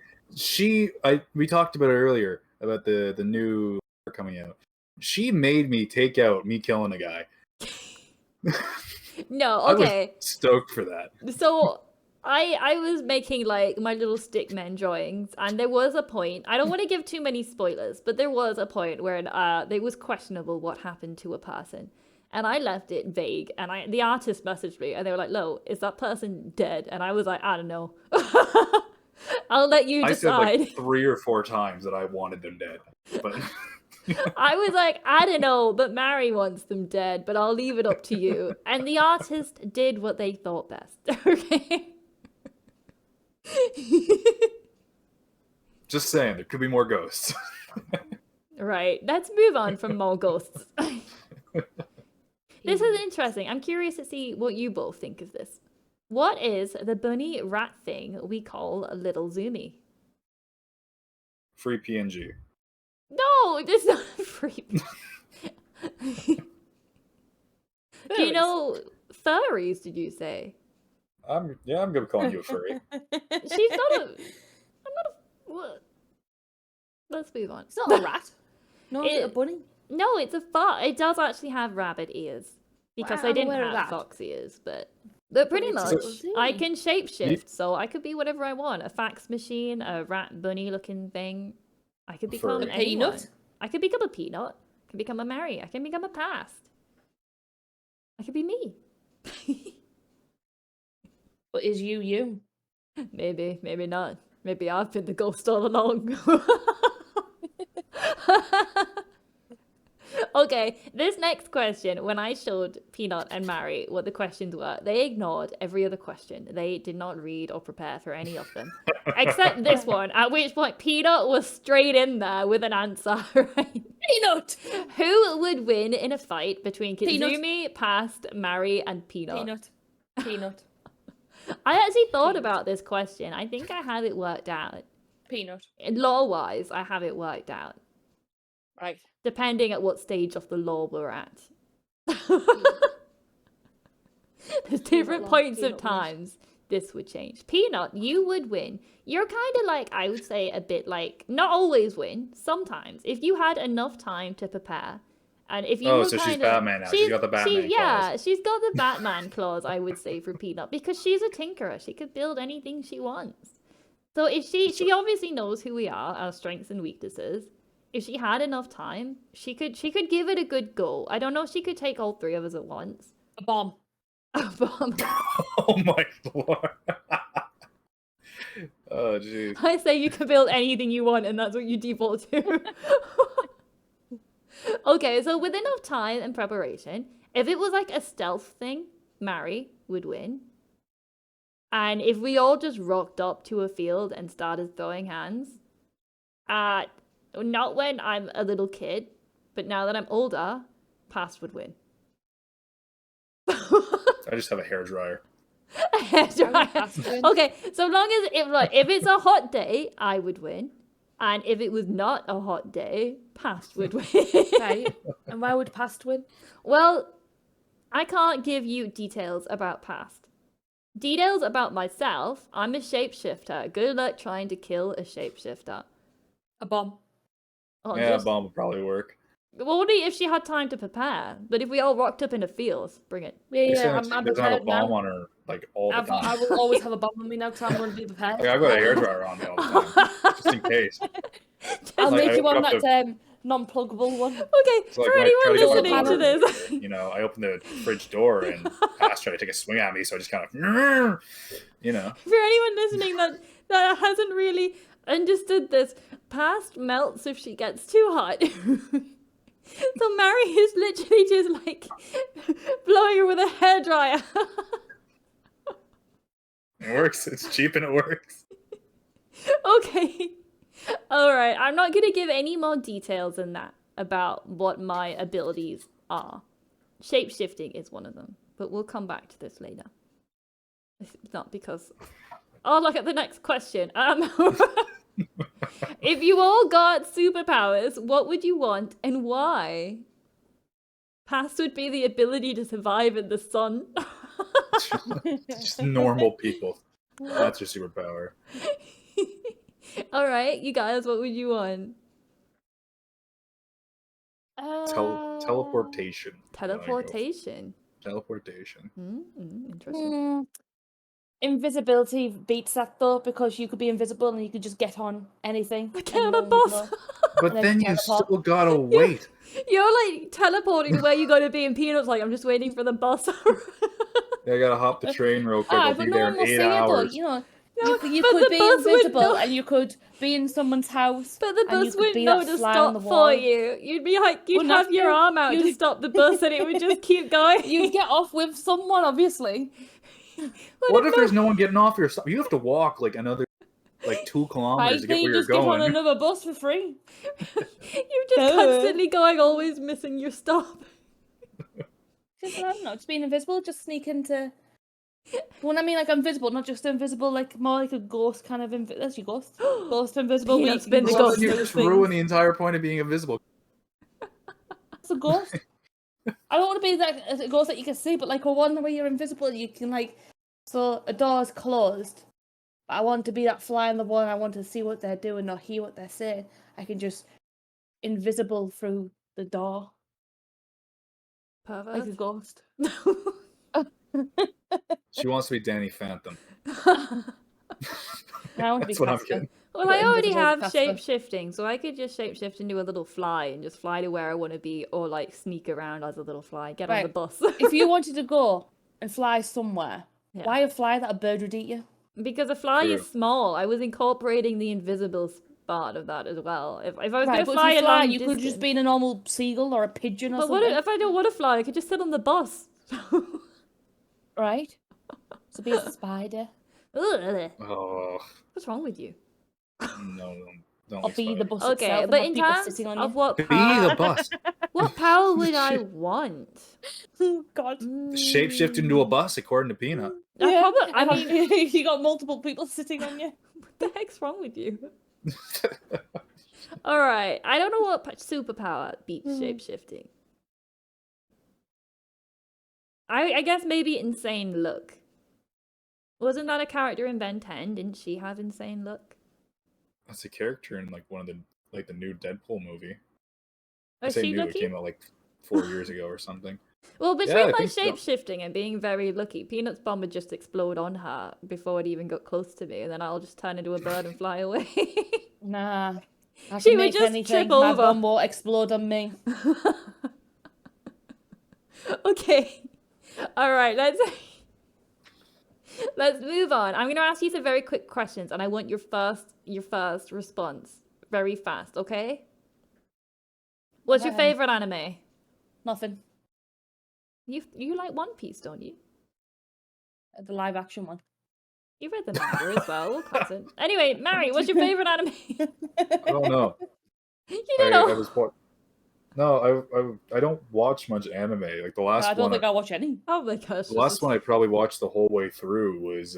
We talked about it earlier about the new coming out. She made me take out me killing a guy. No, okay. I was stoked for that. So I was making like my little stickman drawings, and there was a point. I don't want to give too many spoilers, but there was a point where it was questionable what happened to a person, and I left it vague. And the artist messaged me, and they were like, "Lo, is that person dead?" And I was like, "I don't know." I'll let you decide. I said like 3 or 4 times that I wanted them dead, but I was like, I don't know, but Mary wants them dead, but I'll leave it up to you. And the artist did what they thought best. Okay. Just saying, there could be more ghosts. Right. Let's move on from more ghosts. This is interesting. I'm curious to see what you both think of this. What is the bunny rat thing we call Little Zoomy? Free PNG. No, it's not free. Do you know furries, did you say? I'm gonna call you a furry. She's not a... I'm not a... What? Let's move on. It's not a rat. No, it's a bunny. No, it's a fox. It does actually have rabbit ears. Because they didn't have fox ears, but pretty much, I can shapeshift, so I could be whatever I want. A fax machine, a rat bunny looking thing. I could become a anyone. peanut. I could become a peanut. I can become a Mary. I can become a Past. I could be me. But is you? Maybe not. Maybe I've been the ghost all along. Okay, this next question, when I showed Peanut and Mary what the questions were, they ignored every other question. They did not read or prepare for any of them. Except this one, at which point Peanut was straight in there with an answer, right? Peanut! Who would win in a fight between Peanut. Kitzumii, Past, Mary, and Peanut? Peanut. Peanut. I actually thought Peanut. about this question. I think I have it worked out. Peanut. Law-wise, I have it worked out. Right. Depending at what stage of the law we're at. There's different law, points Peanut of times this would change. Peanut, you would win. You're kind of like, I would say, a bit like, not always win, sometimes. If you had enough time to prepare, and if you were so she's kinda, Batman now. She's got the Batman clause. Yeah, she's got the Batman clause, I would say, for Peanut, because she's a tinkerer. She could build anything she wants. So if she obviously knows who we are, our strengths and weaknesses. If she had enough time, she could give it a good go. I don't know if she could take all three of us at once. A bomb. A bomb. Oh my lord. Oh jeez. I say you can build anything you want, and that's what you default to. Okay, so with enough time and preparation, if it was like a stealth thing, Mary would win. And if we all just rocked up to a field and started throwing hands, not when I'm a little kid, but now that I'm older, Past would win. I just have a hairdryer. A hairdryer. Okay, so long as if it's a hot day, I would win. And if it was not a hot day, Past would win. Right. And why would Past win? Well, I can't give you details about Past. Details about myself, I'm a shapeshifter. Good luck trying to kill a shapeshifter. A bomb. Yeah, a bomb would probably work. Well, only if she had time to prepare. But if we all rocked up in a field, bring it. Yeah, She I'm doesn't have a prepared bomb now. on her like all the I time. will always have a bomb on me now because I'm going to be prepared. Like, I've got a hairdryer on me all the time, just in case. I'll Like, make I you one opened up that's non-pluggable one. Okay, So, like, for when I try anyone to get my listening to water, this. You know, I open the fridge door and Past tried to take a swing at me, so I just kind of, you know. For anyone listening that hasn't really understood this, Past melts if she gets too hot. So Mary is literally just like blowing her with a hairdryer. It works. It's cheap and it works. Okay. Alright, I'm not gonna give any more details than that about what my abilities are. Shape-shifting is one of them, but we'll come back to this later. It's not because... Oh, look at the next question. If you all got superpowers, what would you want and why? Past would be the ability to survive in the sun. Just normal people. That's your superpower. Alright, you guys, what would you want? Teleportation. Teleportation. Teleportation. Interesting. Invisibility beats that though, because you could be invisible and you could just get on anything. Get on a bus. But And then then you teleport. still gotta wait. You're like teleporting to where you gotta be, and Peanut's like, I'm just waiting for the bus. Yeah, I gotta hop the train real quick. I'll But be no there one in will 8 see it though. hours. You know, No, you but could the be bus would invisible know. and you could be in someone's house. But the and you bus could wouldn't be know that to fly on stop the for wall. you. You'd be like, you'd Wouldn't have have your to. arm out to You'd- stop the bus, and it would just keep going. You'd get off with someone, obviously. What if there's no one getting off your stop? You have to walk like another 2 kilometers to Then get you where you're just get on going. another bus for free. You're just Duh. constantly going, always missing your stop. Just, I don't know, just being invisible, just sneak into... When I mean like invisible, not just invisible, like more like a ghost kind of... That's your ghost. Ghost invisible. where you Peanut's can been the go Well, ghost. then through you just things. ruin the entire point of being invisible. It's a ghost. I don't want to be like a ghost that you can see, but like a one where you're invisible, you can like... So a door's closed. I want to be that fly on the wall and I want to see what they're doing or hear what they're saying. I can just invisible through the door like a Pervert. ghost. She wants to be Danny Phantom. I want to be That's what I'm Casper. getting. Well, I already Invisible have Casper. shape-shifting, so I could just shape-shift into a little fly and just fly to where I want to be, or like sneak around as a little fly, get on the Right. bus. If you wanted to go and fly somewhere, Yeah. why a fly that a bird would eat you? Because a fly True. is small. I was incorporating the invisible part of that as well. If I was Right, going but to fly if a you fly, long you could just distance- be in a normal seagull or a pigeon or But what something. if I don't want to fly? I could just sit on the bus. Right? So be a spider. Ugh. Oh What's wrong with you? no, don't Or like be the spiders. bus Okay, itself and but have in people terms sitting on of you. what Be power, the bus. what power would I want? Oh, God. Shapeshift into a bus, according to Peanut. I mean, you got multiple people sitting on you. what the heck's wrong with you? All right, I don't know what superpower beats shapeshifting. I guess maybe insane look. Wasn't that a character in Ben 10? Didn't she have insane look? That's a character in like one of the the new Deadpool movie. I Was say she new, it lucky? came out like 4 years ago or something. Well, between Yeah, I my think so. shape-shifting and being very lucky, Peanut's bomb would just explode on her before it even got close to me, and then I'll just turn into a bird and fly away. Nah. I She can would make just anything. trip My over. bomb won't explode on me. Okay. All right, let's move on. I'm going to ask you some very quick questions, and I want your first response very fast, okay? What's your Okay. favorite anime? Nothing. You like One Piece, don't you? The live action one. You read the manga as well. We'll cross it. Anyway, Mary, what's your favorite anime? I don't know. You don't know. I was no, I don't watch much anime. Like the last I don't one, think I watch any. Oh my gosh. the last one I probably watched the whole way through was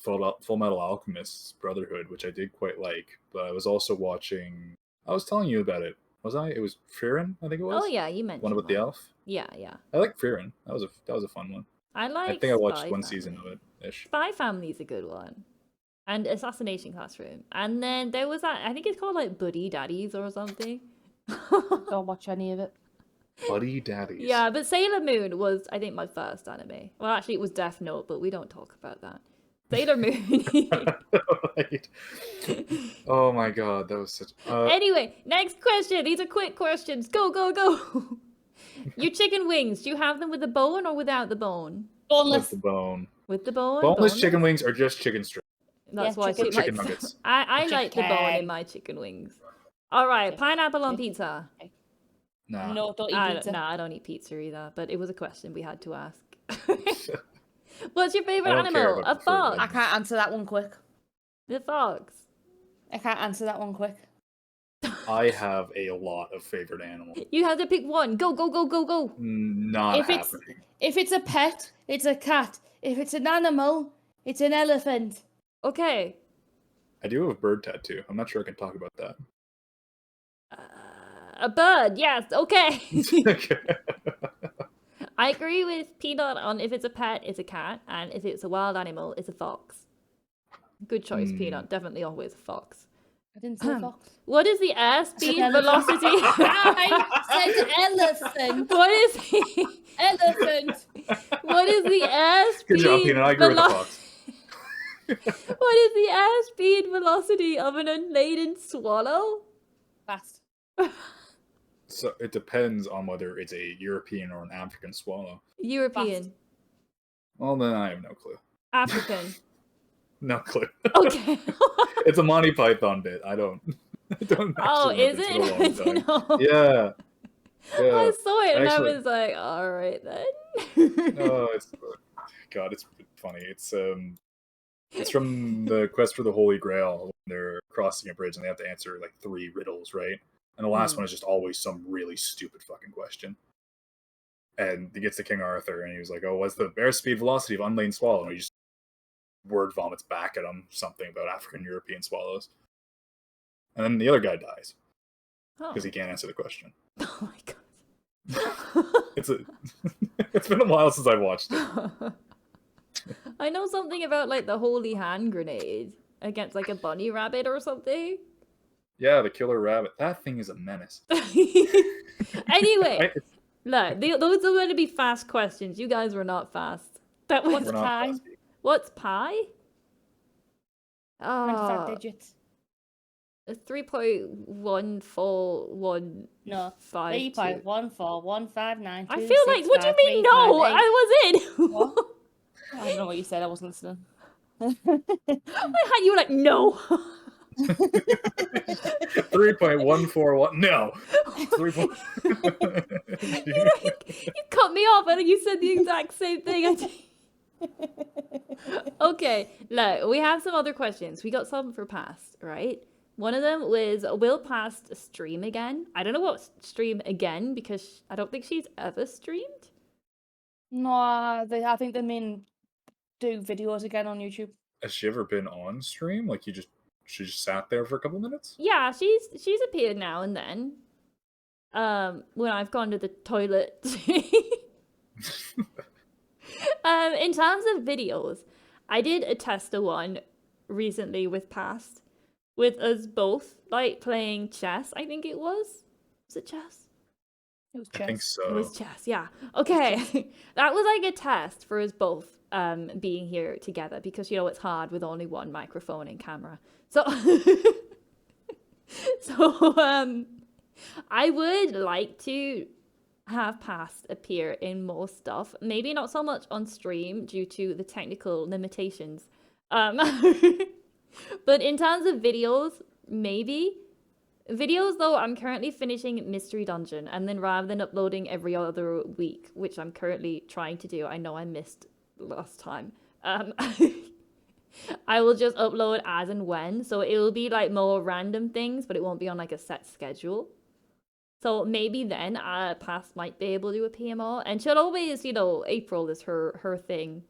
Full Metal Alchemist's Brotherhood, which I did quite like. But I was also watching. I was telling you about it, was I? It was Frieren, I think it was. Oh yeah, you mentioned One with the that. elf. Yeah, yeah. I like Frieren. That was a fun one. I like. I think I watched Spy one Family. season of it ish. Spy Family's a good one. And Assassination Classroom. And then there was that, I think it's called like Buddy Daddies or something. Don't watch any of it. Buddy Daddies. Yeah, but Sailor Moon was, I think, my first anime. Well, actually, it was Death Note, but we don't talk about that. Sailor Moon. Right. Oh my god, that was such. Anyway, next question. These are quick questions. Go, go, go. Your chicken wings, do you have them with the bone or without the bone? With Boneless. the bone. With the bone? Boneless chicken wings are just chicken strips. That's Yeah, why chicken- she chicken likes nuggets. I like the bone in Chicken. my chicken wings. All right, Okay. pineapple on Okay. pizza. Nah. No, don't eat I pizza. I don't eat pizza either, but it was a question we had to ask. What's your favorite I don't care animal? about A the food. fox. I can't answer that one quick. The fox. I can't answer that one quick. I have a lot of favorite animals. You have to pick one. Go, go, go, go, go. Not If it's happening. if it's a pet, it's a cat. If it's an animal, it's an elephant. Okay. I do have a bird tattoo. I'm not sure I can talk about that. A bird. Yes. Okay. Okay. I agree with Peanut on if it's a pet, it's a cat, and if it's a wild animal, it's a fox. Good choice, Peanut. Definitely always a fox. I didn't say fox. What is the airspeed Elephant. velocity? I said elephant. What is the Elephant. what is the airspeed? Good job, Peanut. I agree with the velo- fox. What is the airspeed velocity of an unladen swallow? Fast. So it depends on whether it's a European or an African swallow. European. Well, then I have no clue. African. No clue. Okay. It's a Monty Python bit. I don't. I don't Oh, actually know. is It's it? been a I long didn't time. know. Yeah. Yeah. I saw it and Actually- I was like, all right then. Oh, it's God. It's funny. It's from the Quest for the Holy Grail. When they're crossing a bridge and they have to answer like 3 riddles, right? And the last one is just always some really stupid fucking question. And he gets to King Arthur, and he was like, "Oh, what's the airspeed velocity of unladen swallow?" And he just word vomits back at him something about African European swallows. And then the other guy dies Oh. because he can't answer the question. Oh my god. It's been a while since I watched it. I know something about like the holy hand grenade against like a bunny rabbit or something. Yeah, the killer rabbit. That thing is a menace. Anyway, It's- look, those are going to be fast questions. You guys were not fast. That was we're not pie? fast. what's pi? 25 digits. 3.1415. No. 3.141592. I feel like, what do you mean no? I was in. What? I don't know what you said. I wasn't listening. You were like, no. 3.141. No. 3. You cut me off and you said the exact same thing. Okay, look, we have some other questions. We got some for past, right? One of them was, will past stream again? I don't know what stream again because I don't think she's ever streamed. No, I think they mean do videos again on YouTube. Has she ever been on stream? Like she just sat there for a couple minutes? Yeah, she's appeared now and then. When I've gone to the toilet. In terms of videos, I did a tester one recently with past, with us both like playing chess. I think it was. Was it chess? It was I chess. think so. It was chess. Yeah. Okay. That was like a test for us both being here together because it's hard with only one microphone and camera. So I would like to have past appear in more stuff. Maybe not so much on stream due to the technical limitations. But in terms of videos, maybe. Videos, though, I'm currently finishing Mystery Dungeon, and then rather than uploading every other week, which I'm currently trying to do, I know I missed last time, I will just upload as and when, so it will be like more random things, but it won't be on like a set schedule. So maybe then Past might be able to appear more, and she'll always, April is her thing.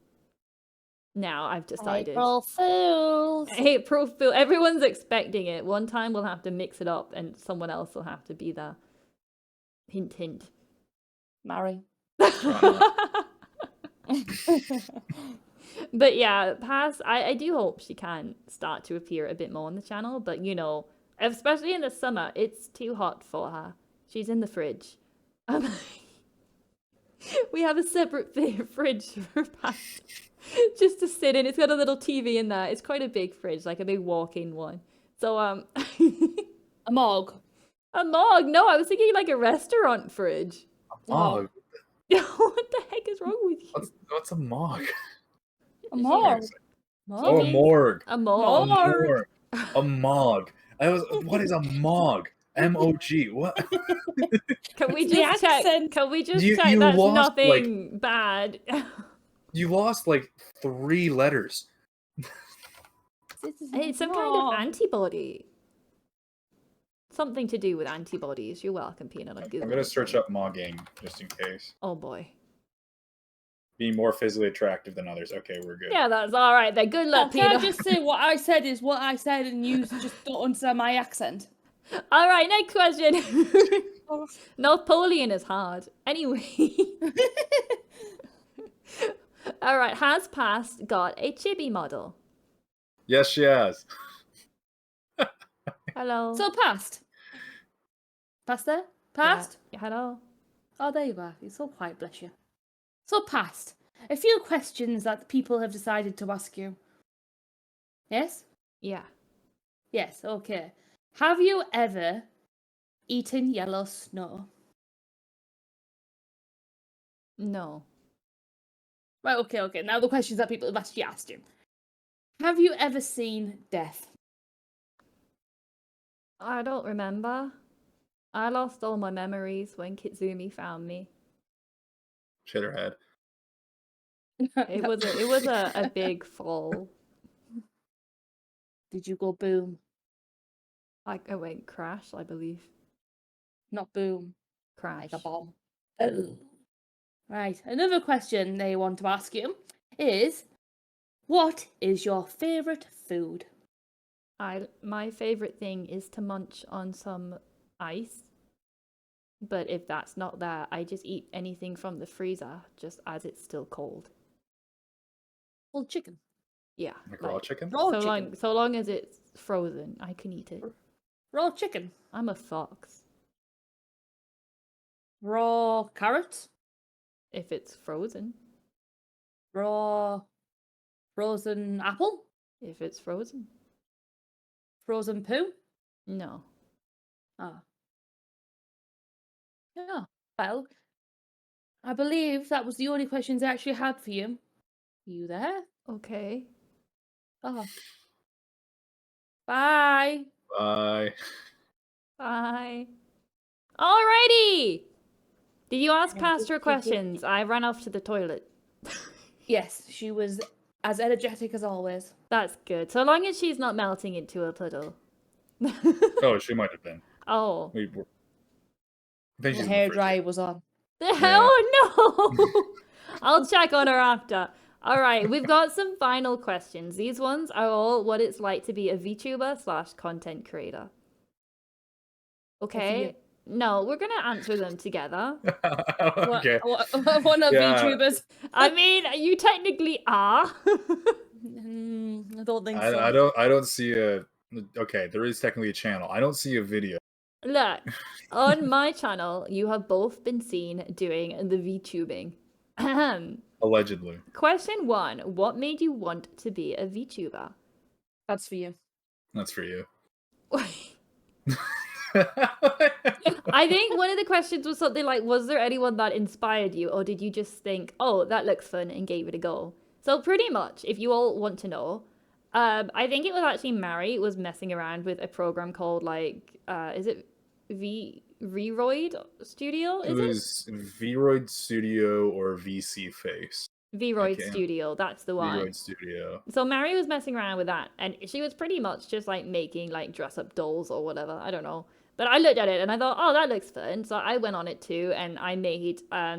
Now I've decided. April Fools. April Fool. Everyone's expecting it. One time we'll have to mix it up, and someone else will have to be there. Hint, hint. Marry. But yeah, Past. I do hope she can start to appear a bit more on the channel. But especially in the summer, it's too hot for her. She's in the fridge. We have a separate fridge for Past. Just to sit in. It's got a little TV in there. It's quite a big fridge, like a big walk-in one. So a mog. A mog? No, I was thinking like a restaurant fridge. A mog? What the heck is wrong with you? What's a mog? A mog. Oh, a morgue. A mog. A mog. What is a mog? MOG. What? Can we just check? Can we just check that's nothing bad? You lost like 3 letters. It's some kind of antibody. Something to do with antibodies. You're welcome, Peanut. I'm gonna search up mogging just in case. Oh boy. Being more physically attractive than others. Okay, we're good. Yeah, that's all right. Then good luck, Peanut. Can I just say what I said is what I said, and you just don't understand my accent. All right, next question. Napoleon is hard. Anyway. All right, has Past got a chibi model? Yes, she has. Hello. So Past there? Past? Yeah, hello. Oh, there you are. You're so quiet, bless you. So Past, a few questions that people have decided to ask you. Yes? Yeah. Yes, okay. Have you ever eaten yellow snow? No. Right, okay. Now the questions that people have actually asked you. Have you ever seen death? I don't remember. I lost all my memories when Kitzumii found me. Shit her head. It was a big fall. Did you go boom? I went crash, I believe. Not boom. Crash. Like a bomb. Oh. Right, another question they want to ask you is, what is your favourite food? My favourite thing is to munch on some ice. But if that's not there, I just eat anything from the freezer, just as it's still cold. Well, chicken. Yeah. Like raw chicken? Raw chicken. So long as it's frozen, I can eat it. Raw chicken. I'm a fox. Raw carrots. If it's frozen. Raw frozen apple. If it's frozen. Frozen poo. No. Ah. Yeah. Well, I believe that was the only questions I actually had for you. You there? Okay. Oh. Bye. Bye. Bye. Alrighty. Did you ask Yeah, past your good. questions? I ran off to the toilet. Yes, she was as energetic as always. That's good. So long as she's not melting into a puddle. Oh, she might have been. Oh. I think The she's hair in the fridge. dry was on. Oh no! I'll check on her after. All right, we've got some final questions. These ones are all what it's like to be a VTuber / content creator. Okay? No, we're gonna answer them together. Okay. One of Yeah. VTubers. I mean, you technically are. I don't think so. I don't see a. Okay, there is technically a channel. I don't see a video. Look, on my channel, you have both been seen doing the VTubing. Allegedly. Question 1. What made you want to be a VTuber? That's for you. That's for you. I think one of the questions was something like, was there anyone that inspired you, or did you just think, oh, that looks fun, and gave it a go? So pretty much, if you all want to know, I think it was actually Mary was messing around with a program called, like, is it Vroid Studio? It was Vroid Studio or VC Face. Vroid Studio, that's the one. Vroid Studio. So Mary was messing around with that, and she was pretty much just like making like dress up dolls or whatever. I don't know. But I looked at it and I thought, oh, that looks fun. So I went on it too, and I made a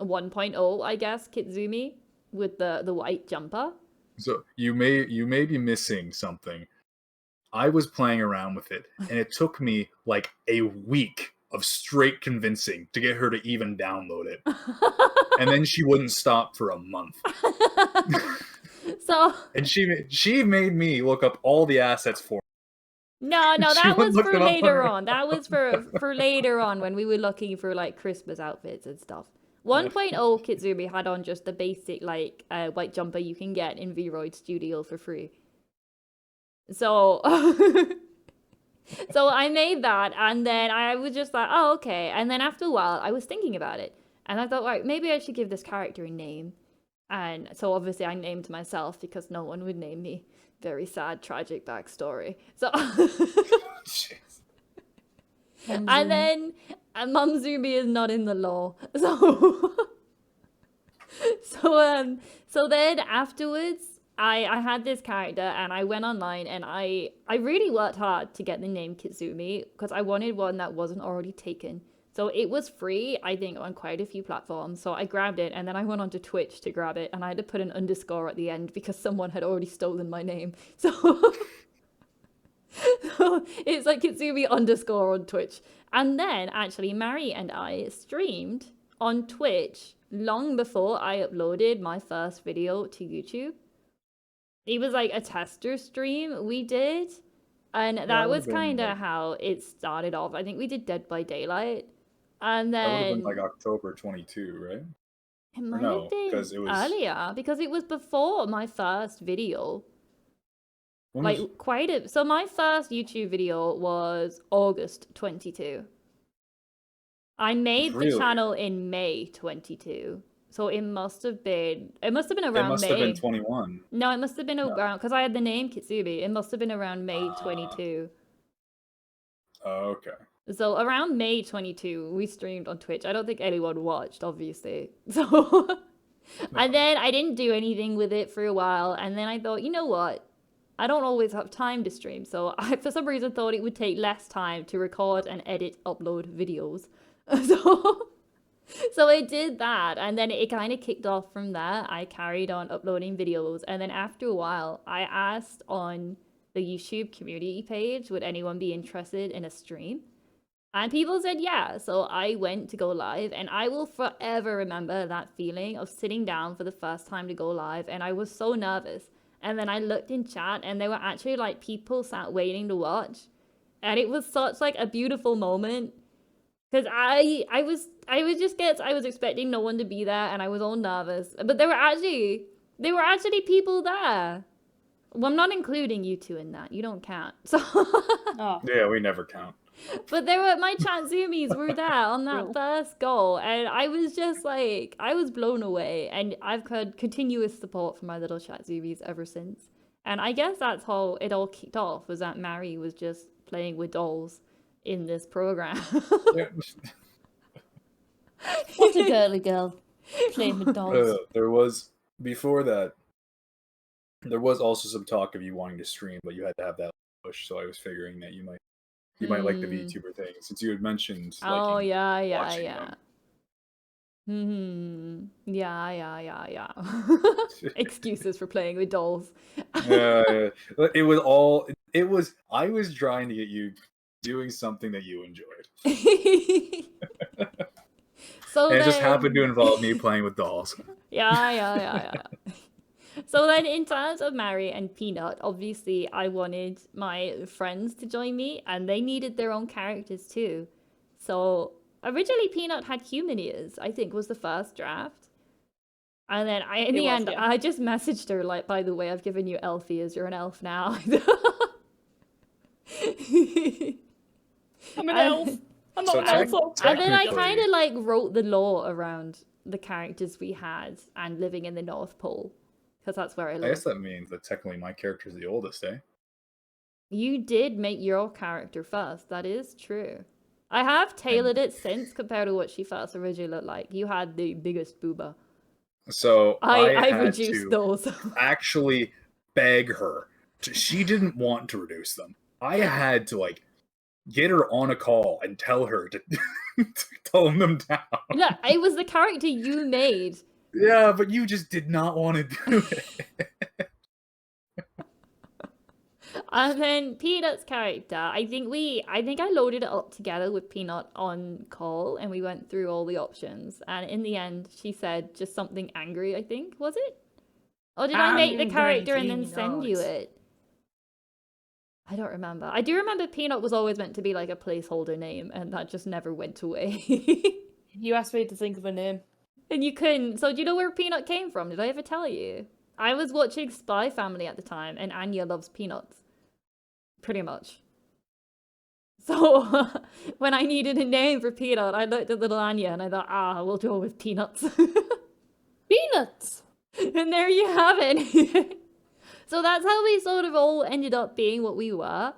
1.0, I guess, Kitzumii with the white jumper. So you may be missing something. I was playing around with it, and it took me like a week of straight convincing to get her to even download it. And then she wouldn't stop for a month. So and she made me look up all the assets for me. No, that was for later on. That was for later on when we were looking for like Christmas outfits and stuff. 1.0 Kitzumii had on just the basic like white jumper you can get in Vroid Studio for free. So so I made that, and then I was just like, oh, okay. And then after a while, I was thinking about it, and I thought, right, maybe I should give this character a name. And so obviously I named myself because no one would name me. Very sad, tragic backstory. So and then Mumzumi is not in the law. So then afterwards I had this character, and I went online, and I really worked hard to get the name Kitzumii because I wanted one that wasn't already taken. So it was free, I think, on quite a few platforms. So I grabbed it, and then I went onto Twitch to grab it, and I had to put an underscore at the end because someone had already stolen my name. So, so it's like Kitzumii underscore on Twitch. And then actually Mary and I streamed on Twitch long before I uploaded my first video to YouTube. It was like a tester stream we did, and that was kind of how it started off. I think we did Dead by Daylight, and then that would have been like October 22, right? It might have been earlier because it was before my first video. So my first YouTube video was August 22. I made the channel in May 22. So it must have been around May. It must have been 21. No, it must have been around, because I had the name Kitzumii. It must have been around May 22. Oh, okay. So around May 22, we streamed on Twitch. I don't think anyone watched, obviously. So, and then I didn't do anything with it for a while. And then I thought, you know what? I don't always have time to stream. So I, for some reason, thought it would take less time to record and edit, upload videos. So I did that, and then it kind of kicked off from there. I carried on uploading videos, and then after a while, I asked on the YouTube community page, would anyone be interested in a stream? And people said yeah, so I went to go live, and I will forever remember that feeling of sitting down for the first time to go live, and I was so nervous. And then I looked in chat, and there were actually like people sat waiting to watch, and it was such like a beautiful moment. Because I was expecting no one to be there, and I was all nervous. But there were actually people there. Well, I'm not including you two in that. You don't count. So oh. Yeah, we never count. But there were my Chatzumis were there on that first goal, and I was just like, I was blown away, and I've had continuous support from my little Chatzumis ever since. And I guess that's how it all kicked off, was that Mary was just playing with dolls in this program. What a girly girl playing with dolls. There was before that. There was also some talk of you wanting to stream, but you had to have that push. So I was figuring that you might like the VTuber thing, since you had mentioned. Oh watching yeah. them. Yeah. Excuses for playing with dolls. It was. I was trying to get you doing something that you enjoyed. So and then... it just happened to involve me playing with dolls. Yeah. So then, in terms of Mary and Peanut, obviously I wanted my friends to join me, and they needed their own characters too. So originally Peanut had human ears, I think was the first draft. And then I just messaged her like, by the way, I've given you elf ears, you're an elf now. I'm an elf. I'm not an elf. And then I kind of like wrote the lore around the characters we had and living in the North Pole. Because that's where I live. I guess that means that technically my character is the oldest, eh? You did make your character first. That is true. I have tailored it since compared to what she first originally looked like. You had the biggest booba. So I had reduced those. Actually beg her. She didn't want to reduce them. I had to get her on a call and tell her to tone them down. Look, it was the character you made. Yeah, but you just did not want to do it. And then Peanut's character, I think I loaded it up together with Peanut on call, and we went through all the options. And in the end, she said just something angry, I think, was it? Or did I make the character and then send you it? I don't remember. I do remember Peanut was always meant to be like a placeholder name, and that just never went away. You asked me to think of a name. And you couldn't. So do you know where Peanut came from? Did I ever tell you? I was watching Spy Family at the time, and Anya loves peanuts. Pretty much. So when I needed a name for Peanut, I looked at little Anya and I thought, we'll go with Peanuts. Peanuts! And there you have it. So that's how we sort of all ended up being what we were.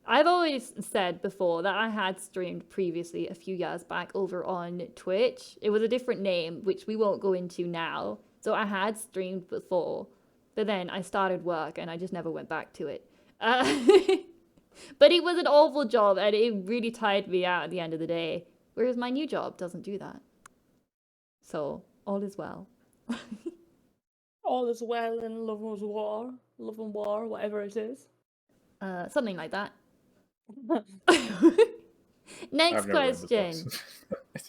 I've always said before that I had streamed previously a few years back over on Twitch. It was a different name, which we won't go into now. So I had streamed before, but then I started work and I just never went back to it. But it was an awful job and it really tired me out at the end of the day. Whereas my new job doesn't do that. So all is well. All is well in love and war, whatever it is. Something like that. Next question.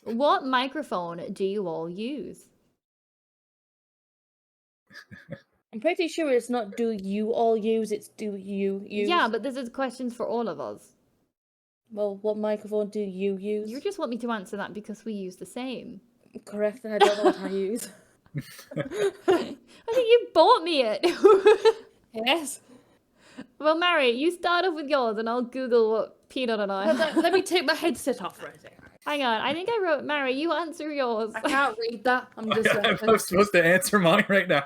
What microphone do you all use? I'm pretty sure it's not do you all use, it's do you use. Yeah, but this is questions for all of us. Well, what microphone do you use? You just want me to answer that because we use the same. Correct, and I don't know what I use. I think you bought me it. Yes. Well, Mary, you start off with yours and I'll Google what Peanut and I... Let me take my headset off right there. Hang on, I think I wrote, Mary, you answer yours. I can't read that. I'm just... I'm supposed to answer mine right now.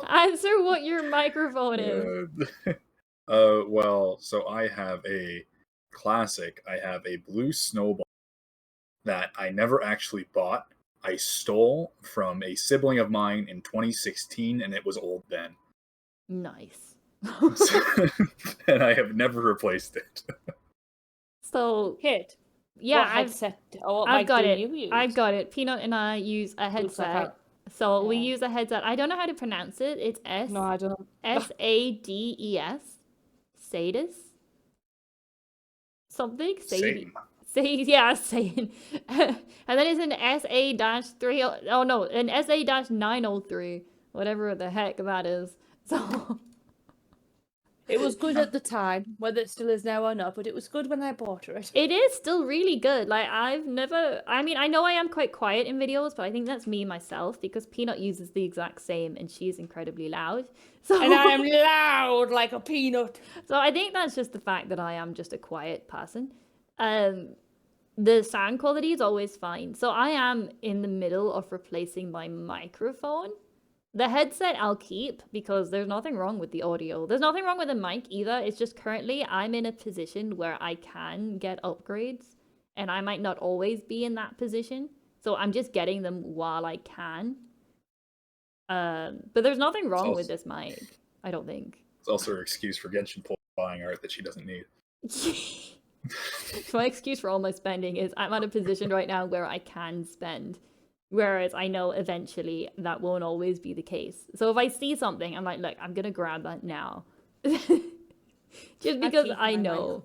Answer what your microphone is. Well, so I have a classic. I have a blue snowball that I never actually bought. I stole from a sibling of mine in 2016, and it was old then. Nice. And I have never replaced it. So, Kid. yeah, I've got it. I've got it. Peanut and I use a headset. So we use a headset. I don't know how to pronounce it. It's No, I don't. SADES. Sadis? Something? Satan. Yeah, Satan. And then it's an SA-3. Oh no, an SA-903. Whatever the heck that is. So It was good at the time, whether it still is now or not, but it was good when I bought it. It is still really good. Like, I know I am quite quiet in videos, but I think that's me myself, because Peanut uses the exact same and she's incredibly loud. So And I am loud like a peanut. So I think that's just the fact that I am just a quiet person. The sound quality is always fine. So I am in the middle of replacing my microphone. The headset I'll keep because there's nothing wrong with the audio. There's nothing wrong with the mic either. It's just currently I'm in a position where I can get upgrades, and I might not always be in that position. So I'm just getting them while I can. But there's nothing wrong with this mic, I don't think. It's also her excuse for Genshin Pole buying art that she doesn't need. My excuse for all my spending is I'm at a position right now where I can spend. Whereas I know eventually that won't always be the case. So if I see something, I'm like, look, I'm going to grab that now. Just because I know.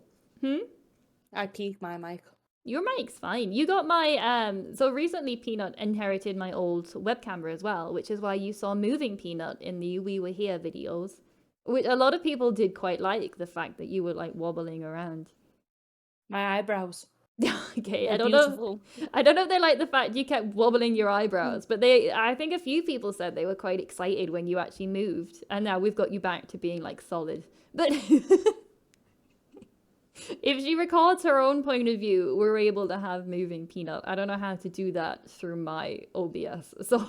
I peak my mic. Your mic's fine. You got my, so recently Peanut inherited my old web camera as well, which is why you saw moving Peanut in the We Were Here videos. Which a lot of people did quite like the fact that you were like wobbling around. My eyebrows. Okay, They're I don't know if they like the fact you kept wobbling your eyebrows, but I think a few people said they were quite excited when you actually moved, and now we've got you back to being like solid. But if she records her own point of view, we're able to have moving Peanut. I don't know how to do that through my OBS, so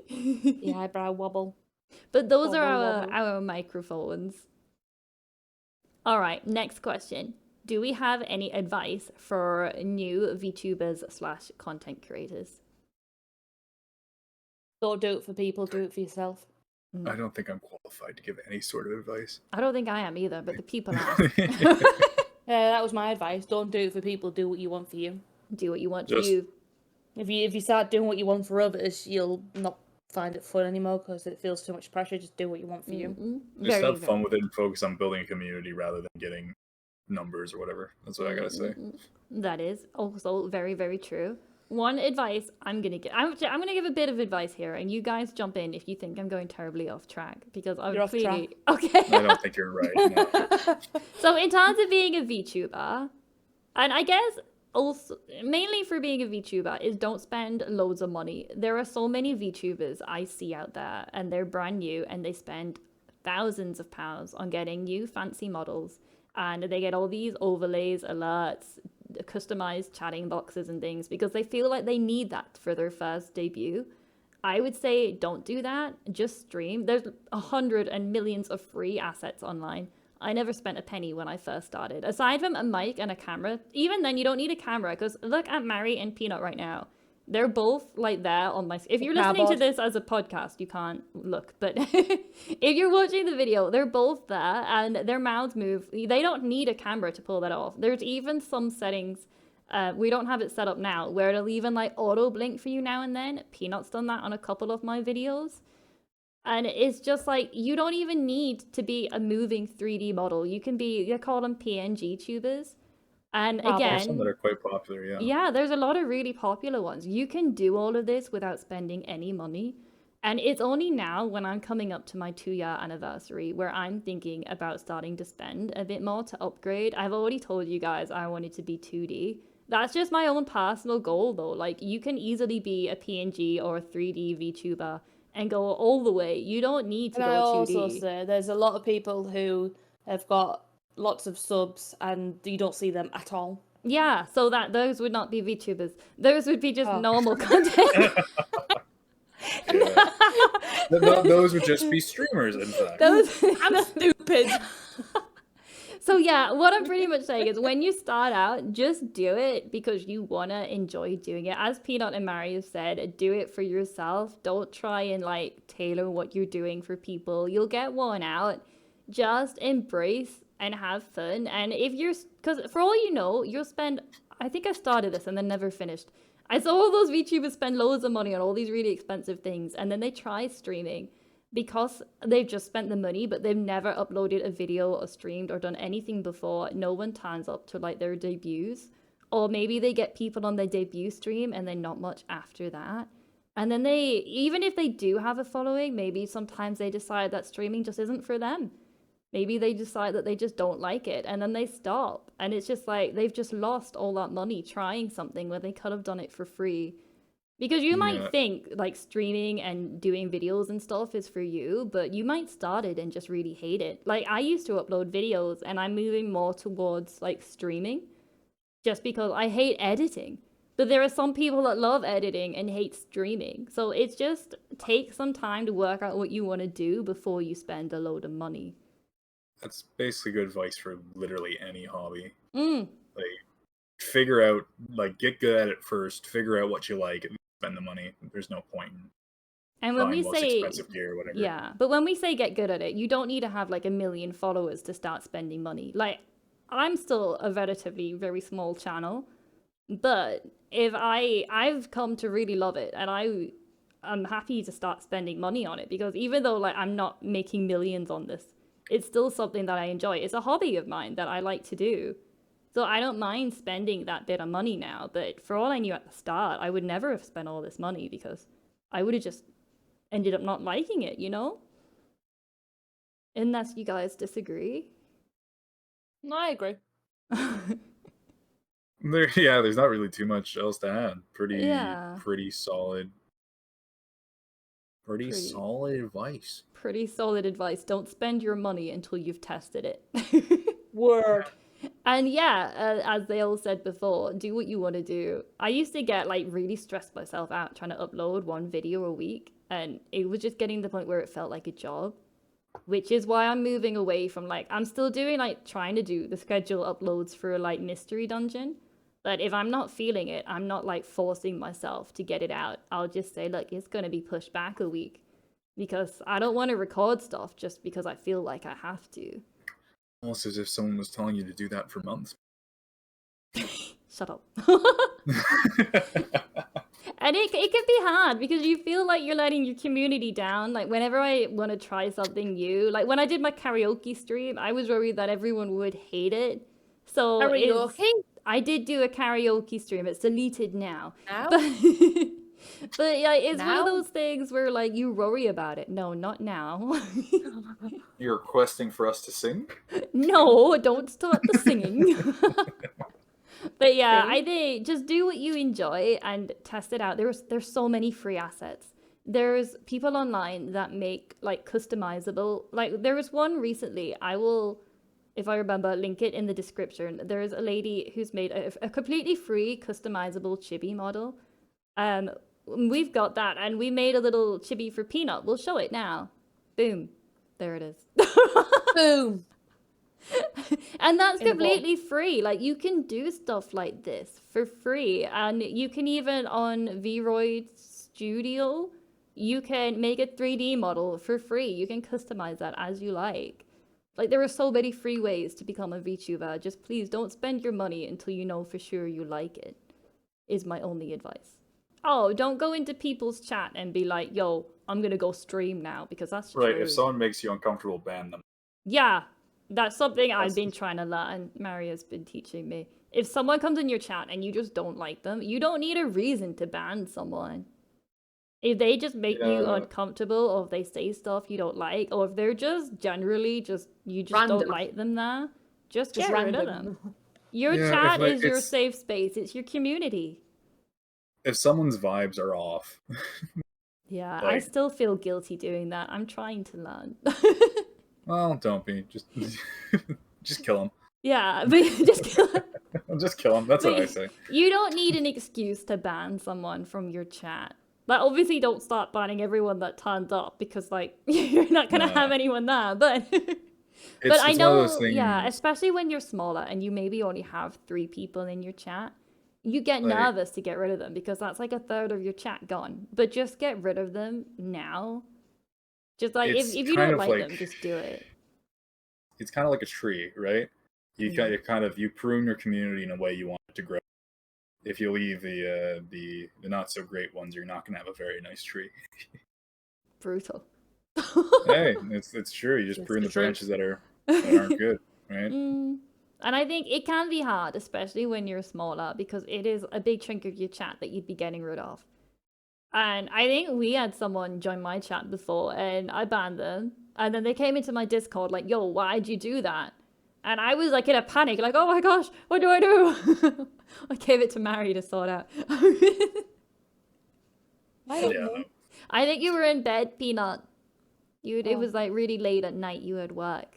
The eyebrow wobble. But those are Wobble. our microphones. All right, next question. Do we have any advice for new VTubers / content creators? Don't do it for people, do it for yourself. I don't think I'm qualified to give any sort of advice. I don't think I am either, but the people ask. Yeah, that was my advice. Don't do it for people, do what you want for you. Do what you want for you. If you start doing what you want for others, you'll not find it fun anymore because it feels too much pressure. Just do what you want for you. Just have fun with it and focus on building a community rather than getting numbers or whatever. That's what I gotta say. That is also very, very true. One advice I'm gonna give. I'm gonna give a bit of advice here, and you guys jump in if you think I'm going terribly off track, because I'm You're clearly off okay. I don't think you're right. No. So in terms of being a VTuber, and I guess also mainly for being a VTuber, is don't spend loads of money. There are so many VTubers I see out there, and they're brand new, and they spend thousands of pounds on getting new fancy models, and they get all these overlays, alerts, customized chatting boxes and things because they feel like they need that for their first debut. I would say don't do that. Just stream. There's 100 and millions of free assets online. I never spent a penny when I first started. Aside from a mic and a camera, even then you don't need a camera because look at Mary and Peanut right now. They're both like there on my... If you're listening to this as a podcast, you can't look. But if you're watching the video, they're both there and their mouths move. They don't need a camera to pull that off. There's even some settings, we don't have it set up now, where it'll even like auto blink for you now and then. Peanut's done that on a couple of my videos. And it's just like, you don't even need to be a moving 3D model. You can be, they call them PNG tubers. And again, there's some that are quite popular, yeah. Yeah, there's a lot of really popular ones. You can do all of this without spending any money. And it's only now when I'm coming up to my 2-year anniversary where I'm thinking about starting to spend a bit more to upgrade. I've already told you guys I wanted to be 2D. That's just my own personal goal though. Like you can easily be a PNG or a 3D VTuber and go all the way. You don't need to go 2D. I also say there's a lot of people who have got lots of subs and you don't see them at all. Yeah, so that those would not be VTubers. Those would be just normal content. Those would just be streamers, in fact. I'm stupid. So yeah, what I'm pretty much saying is when you start out, just do it because you want to enjoy doing it. As Peanut and Mary have said, do it for yourself. Don't try and like tailor what you're doing for people. You'll get worn out. Just embrace and have fun. And if you're, because for all you know, you'll spend, I think I started this and then never finished. I saw all those VTubers spend loads of money on all these really expensive things and then they try streaming because they've just spent the money, but they've never uploaded a video or streamed or done anything before. No one turns up to like their debuts, or maybe they get people on their debut stream and then not much after that. And then even if they do have a following, maybe sometimes they decide that streaming just isn't for them. Maybe they decide that they just don't like it and then they stop. And it's just like they've just lost all that money trying something where they could have done it for free. Because you might think like streaming and doing videos and stuff is for you, but you might start it and just really hate it. Like I used to upload videos and I'm moving more towards like streaming just because I hate editing. But there are some people that love editing and hate streaming. So it's just take some time to work out what you want to do before you spend a load of money. That's basically good advice for literally any hobby. Mm. Like, figure out, like, get good at it first. Figure out what you like, and spend the money. There's no point in and when we most say expensive gear or whatever. Yeah, but when we say get good at it, you don't need to have like 1 million followers to start spending money. Like, I'm still a relatively very small channel, but if I've come to really love it, and I'm happy to start spending money on it, because even though like I'm not making millions on this, it's still something that I enjoy. It's a hobby of mine that I like to do. So I don't mind spending that bit of money now, but for all I knew at the start, I would never have spent all this money because I would have just ended up not liking it, you know? Unless you guys disagree. No, I agree. There's not really too much else to add. Pretty solid. Pretty solid advice. Pretty solid advice. Don't spend your money until you've tested it. Word. And yeah, as they all said before, do what you want to do. I used to get like really stressed myself out trying to upload one video a week, and it was just getting to the point where it felt like a job, which is why I'm moving away from like, I'm still doing like trying to do the schedule uploads for like Mystery Dungeon. But if I'm not feeling it, I'm not like forcing myself to get it out. I'll just say, look, it's going to be pushed back a week because I don't want to record stuff just because I feel like I have to. Almost as if someone was telling you to do that for months. Shut up. And it can be hard because you feel like you're letting your community down. Like whenever I want to try something new, like when I did my karaoke stream, I was worried that everyone would hate it. So I did do a karaoke stream. It's deleted now. But yeah, it's one of those things where like you worry about it. No, not now. You're requesting for us to sing? No, don't start the singing. But yeah, I think just do what you enjoy and test it out. There's so many free assets. There's people online that make like customizable. Like there was one recently. I will, if I remember, link it in the description. There's a lady who's made a completely free customizable chibi model. We've got that, and we made a little chibi for Peanut. We'll show it now. Boom. There it is. Boom. And that's completely free. Like, you can do stuff like this for free. And you can even, on Vroid Studio, you can make a 3D model for free. You can customize that as you like. Like, there are so many free ways to become a VTuber. Just please don't spend your money until you know for sure you like it, is my only advice. Oh, don't go into people's chat and be like, yo, I'm going to go stream now, because that's right. true. If someone makes you uncomfortable, ban them. Yeah, that's something I've been trying to learn. Maria's been teaching me. If someone comes in your chat and you just don't like them, you don't need a reason to ban someone. If they just make you uncomfortable, or if they say stuff you don't like, or if they're just generally you just random. don't like them there, just get rid of them. Your Yeah, chat is your safe space. It's your community. If someone's vibes are off. Yeah, I still feel guilty doing that. I'm trying to learn. Well, don't be. Just kill him. Yeah, but just kill him. Just kill him. That's what I say. You don't need an excuse to ban someone from your chat. Like, obviously, don't start banning everyone that turns up, because, like, you're not going to have anyone there. But but I know, yeah, especially when you're smaller and you maybe only have 3 people in your chat, you get nervous to get rid of them, because that's like a third of your chat gone. But just get rid of them now. Just like, if you don't like them, just do it. It's kind of like a tree, right? You prune your community in a way you want it to grow. If you leave the not so great ones, you're not gonna have a very nice tree. Brutal. Hey, it's true. You just prune the branches that aren't good, right? And I think it can be hard, especially when you're smaller, because it is a big chunk of your chat that you'd be getting rid of. And I think we had someone join my chat before and I banned them. And then they came into my Discord like, yo, why'd you do that? And I was like in a panic, like, oh my gosh, what do I do? I gave it to Mary to sort out. I don't Yeah, know. I think you were in bed, Peanut. It Oh. was like really late at night. You had work.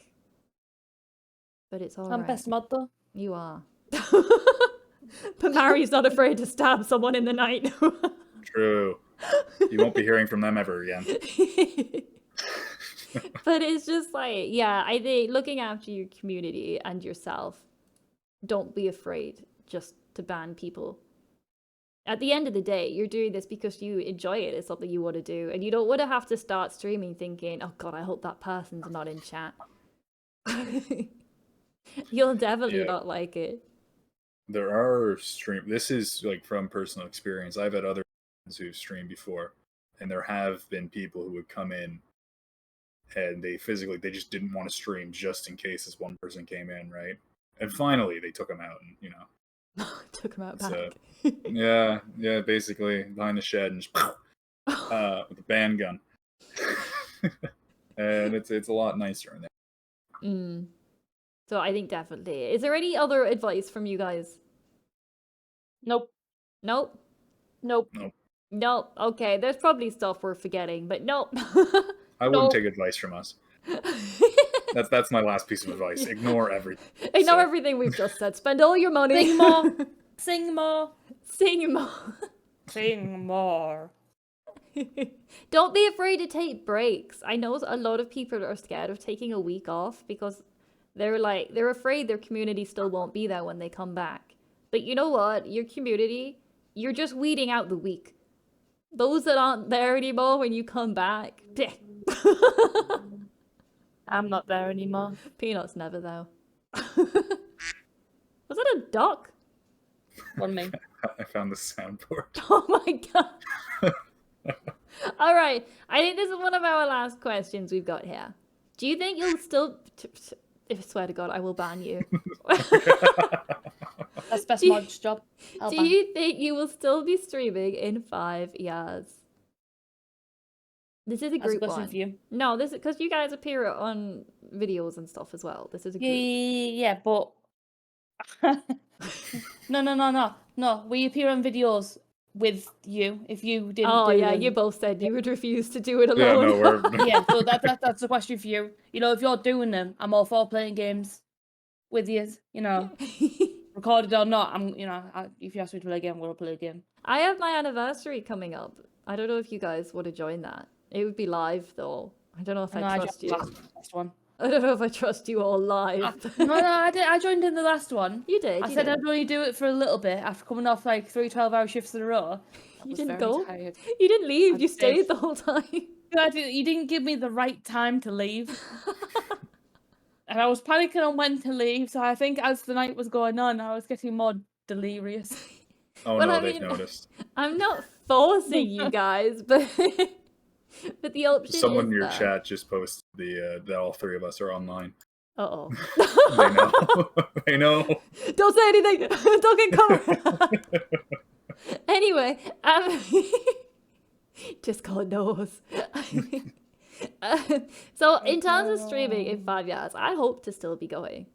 But it's all I'm right. best mod though. You are. But Mary's not afraid to stab someone in the night. true. You won't be hearing from them ever again. But it's just like, yeah, I think looking after your community and yourself, don't be afraid just to ban people. At the end of the day, you're doing this because you enjoy it. It's something you want to do. And you don't want to have to start streaming thinking, oh God, I hope that person's not in chat. You'll definitely not like it. There are this is like from personal experience. I've had other friends who've streamed before, and there have been people who would come in and they just didn't want to stream just in case this one person came in, right? And finally they took him out and, you know. Took him out So, back. yeah, basically behind the shed and just with a band gun. And it's a lot nicer in there. So I think definitely. Is there any other advice from you guys? Nope. Nope. Nope. Nope. Nope. Okay, there's probably stuff we're forgetting, but nope. I wouldn't take advice from us. That's my last piece of advice. Ignore everything. Ignore everything we've just said. Spend all your money. Sing more. Sing more. Sing more. Sing more. Don't be afraid to take breaks. I know a lot of people are scared of taking a week off because they're afraid their community still won't be there when they come back. But you know what? Your community, you're just weeding out the weak. Those that aren't there anymore when you come back. I'm not there anymore. Peanut's never though. Was that a duck? On me. I found the soundboard. Oh my god. All right. I think this is one of our last questions we've got here. Do you think you'll still... I swear to God, I will ban you. That's best mod's job. Do you think you will still be streaming in 5 years? This is a group one. For you. No, this is because you guys appear on videos and stuff as well. This is a group. Yeah, but no. We appear on videos with you. If you didn't. Oh yeah, them. you both said you would refuse to do it alone. Yeah, no, yeah. So that's the question for you. You know, if you're doing them, I'm all for playing games with you. You know, recorded or not. If you ask me to play a game, we'll play a game. I have my anniversary coming up. I don't know if you guys want to join that. It would be live though. I don't know if I trust you. Last one. I don't know if I trust you all live. No, I did. I joined in the last one. You did. I said I'd only do it for a little bit after coming off like 3 12-hour shifts in a row. You didn't go. Tired. You didn't leave. You stayed the whole time. You didn't give me the right time to leave. And I was panicking on when to leave, so I think as the night was going on, I was getting more delirious. Oh well, no, they've noticed. I'm not forcing you guys, but the option Someone in is your that. chat just posted that all 3 of us are online. Uh-oh. They know. They know. Don't say anything. Don't get covered. Anyway, Discord knows. So in terms of streaming in 5 years, I hope to still be going.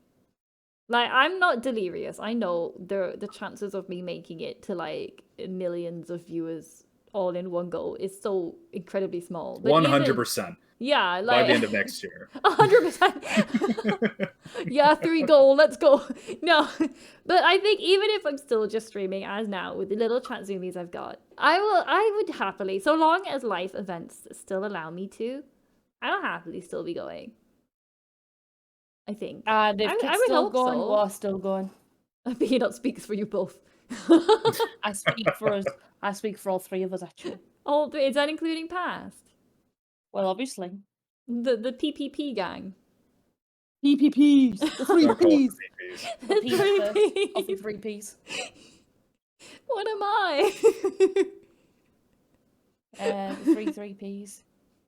Like, I'm not delirious. I know the chances of me making it to like millions of viewers all in one go is so incredibly small. 100%. Yeah, like By the end of next year. 100%. Yeah, 3 goal, let's go. No, but I think even if I'm still just streaming as now with the little chat zoomies I've got, I would happily, so long as life events still allow me to, I'll happily still be going. I think. And if I Kit's would still hope going, so. we're still going. Peanut speaks for you both. I speak for us. I speak for all 3 of us, actually. Oh, is that including past? Well, obviously. The PPP gang. PPPs. The 3 Don't call it Ps. PPs. The Ps three first, of the Ps. 3 Ps. What am I? The 3 Ps.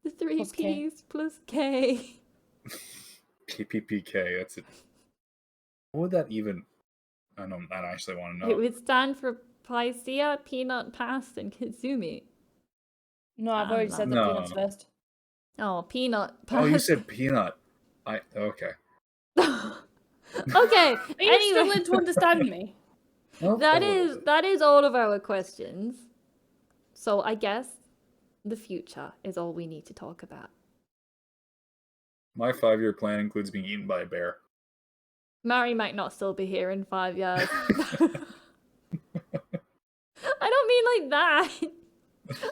The 3 Plus K. Ps plus K. PPPK, that's it. What would that even... I actually want to know. It would stand for Picea, Peanut, Past, and Kitzumii. No, I've already said the No. peanuts first. Oh, Peanut. Oh, you said peanut. Okay. Okay. Are you Anyway, struggling to understand me? Well, that a little is bit. all of our questions. So I guess the future is all we need to talk about. My 5-year plan includes being eaten by a bear. Mary might not still be here in 5 years. I don't mean like that.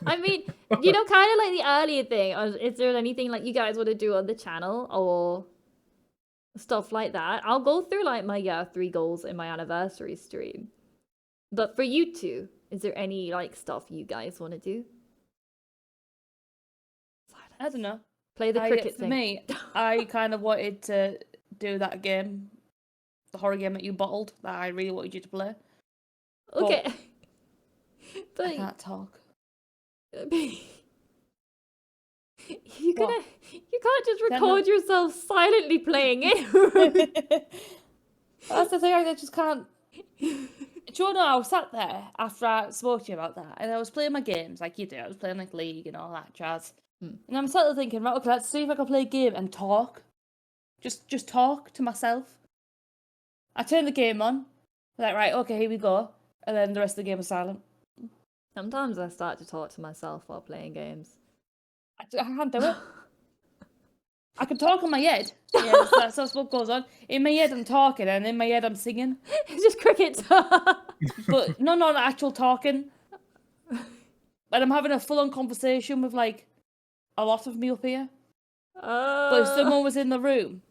I mean, kind of like the earlier thing. Is there anything like you guys want to do on the channel or stuff like that? I'll go through like my 3 goals in my anniversary stream. But for you two, is there any like stuff you guys want to do? Silence. I don't know. Play the cricket For thing. me, I kind of wanted to do that game, the horror game that you bottled, that I really wanted you to play. Okay. But I can't talk. you can't just Then record yourself silently playing it. That's the thing, I just can't. Do you know, I was sat there after I spoke to you about that, and I was playing my games like you do. I was playing like League and all that jazz. And I'm sat there thinking, right, okay, let's see if I can play a game and talk. Just talk to myself. I turn the game on. Like, right, okay, here we go. And then the rest of the game is silent. Sometimes I start to talk to myself while playing games. I can't do it. I can talk in my head. Yeah, that's what goes on. In my head, I'm talking, and in my head, I'm singing. It's just crickets. But no, not actual talking. But I'm having a full-on conversation with, like, a lot of me up here. But if someone was in the room,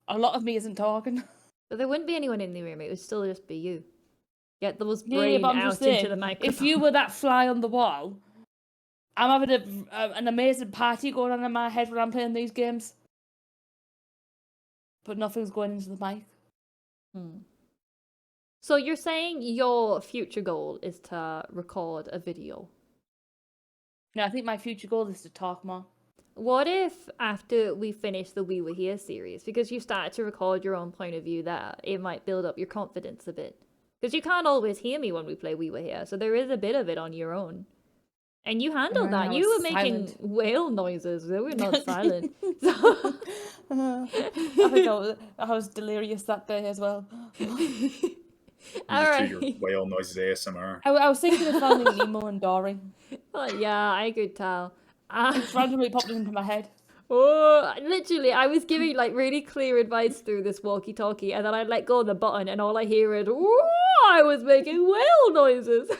a lot of me isn't talking. But there wouldn't be anyone in the room. It would still just be you. Get those Yeah, brain but I'm out just into saying, the microphone. if you were that fly on the wall, I'm having an amazing party going on in my head when I'm playing these games. But nothing's going into the mic. So you're saying your future goal is to record a video? No, I think my future goal is to talk more. What if after we finish the We Were Here series, because you started to record your own point of view there, it might build up your confidence a bit? Because you can't always hear me when we play We Were Here, so there is a bit of it on your own. And you handled that. You were making whale noises. They were not silent. I think I was delirious that day as well. All right. Your whale noises ASMR. I was thinking of Finding Nemo and Dory. Oh, yeah, I could tell. It just randomly popped into my head. Oh, literally, I was giving like really clear advice through this walkie-talkie, and then I let go of the button, and all I hear is, "Whoa!" I was making whale noises.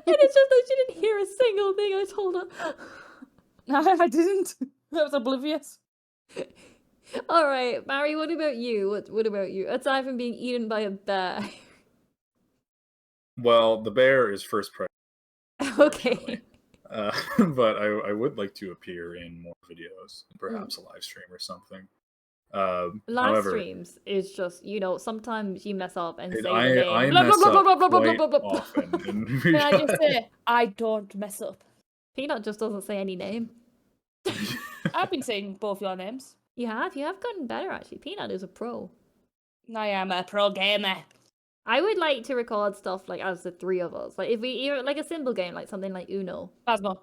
And it's just that she didn't hear a single thing I told her. No, I didn't. I was oblivious. All right, Mary, what about you? What about you? Aside from being eaten by a bear. Well, the bear is first priority. Okay. But I would like to appear in more videos, perhaps a live stream or something. Live streams is just, sometimes you mess up and say I the name. mess up quite often. Can I just say, I don't mess up. Peanut just doesn't say any name. I've been saying both your names. You have gotten better actually. Peanut is a pro. I am a pro gamer. I would like to record stuff like as the 3 of us. Like if we like a simple game, like something like Uno. Phasmo.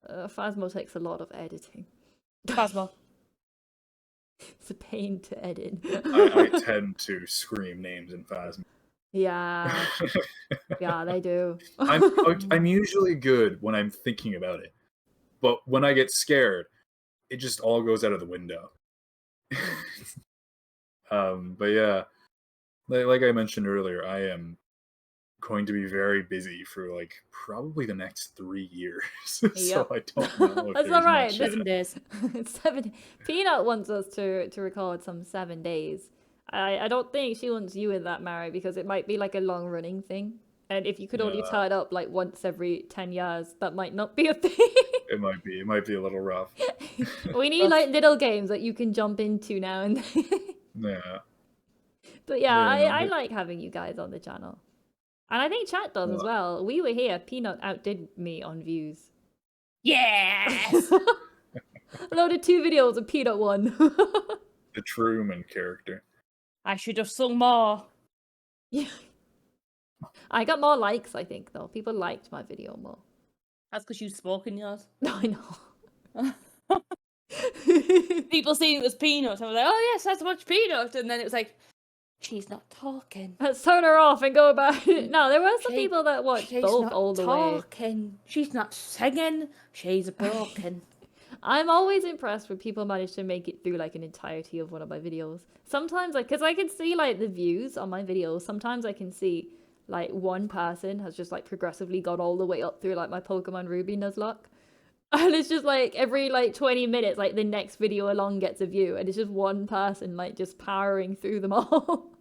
Phasmo takes a lot of editing. Phasmo. It's a pain to edit. I tend to scream names in Phasmo. Yeah. Yeah, they do. I'm usually good when I'm thinking about it. But when I get scared, it just all goes out of the window. But yeah, like I mentioned earlier, I am going to be very busy for like probably the next 3 years. So I don't know if That's there's all right. much 7 days. 7. Peanut wants us to record some 7 days. I don't think she wants you in that, Mary, because it might be like a long running thing. And if you could only turn up like once every 10 years, that might not be a thing. It might be a little rough. We need like little games that you can jump into now and then. Yeah. But yeah, I but... like having you guys on the channel. And I think chat does as well. We Were Here. Peanut outdid me on views. Yes! Loaded 2 videos and Peanut won. The Truman character. I should have sung more. Yeah. I got more likes, I think, though. People liked my video more. That's because you spoken yours. I know. People seeing it was Peanut, and I was like, oh yes, that's much Peanut, and then it was like, she's not talking. Let's turn her off and go back. No, there were some people that watched she's both not all the way. talking. She's not singing. She's broken. I'm always impressed when people manage to make it through like an entirety of one of my videos. Sometimes, like, because I can see like the views on my videos. Sometimes I can see like one person has just like progressively got all the way up through like my Pokemon Ruby Nuzlocke. And it's just like every like 20 minutes, like the next video along gets a view, and it's just one person like just powering through them all.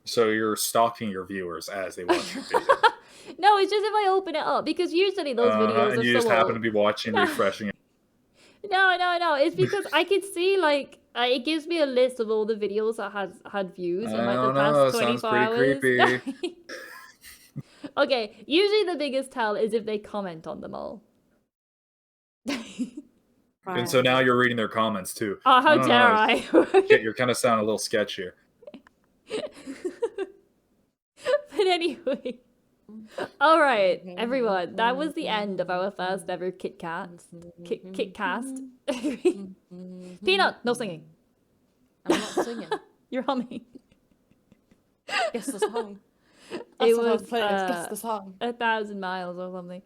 So you're stalking your viewers as they watch your video. No, it's just if I open it up, because usually those videos and are you so just happen old. to be watching, refreshing it. No. It's because I could see like it gives me a list of all the videos that had views in like the past 24 sounds pretty hours. creepy. Okay, usually the biggest tell is if they comment on them all. And so now you're reading their comments too. Oh, how dare I? You're kind of sounding a little sketch here. But anyway. Alright, everyone. That was the end of our first ever KitCast. KitCast. Peanut, no singing. I'm not singing. You're humming. Guess the song. It That's what I was playing. Guess the song. 1,000 miles or something.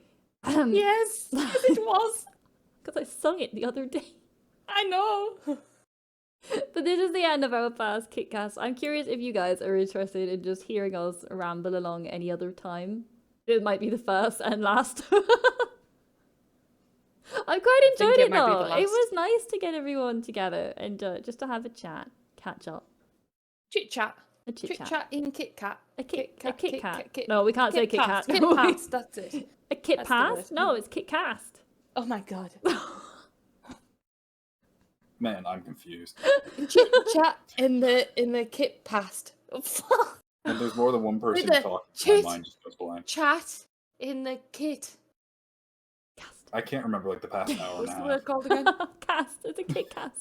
Yes, it was. Because I sung it the other day. I know. But this is the end of our first KitCast. I'm curious if you guys are interested in just hearing us ramble along any other time. It might be the first and last. I quite enjoyed it though. It was nice to get everyone together and just to have a chat, catch up. Chit chat. A chit chat in KitKat. A Kit Kat. Kit. No, we can't say Kit Kat. Kit Pass, that's it. A Kit That's the Pass? word. No, it's KitCast. Oh my god. Man, I'm confused. Chit chat in the Kit Past. And there's more than one person With the talking. My mind just goes blank. Chat in the Kit. Cast. I can't remember like the past hour and What's a the half. word called again? Cast. It's a KitCast.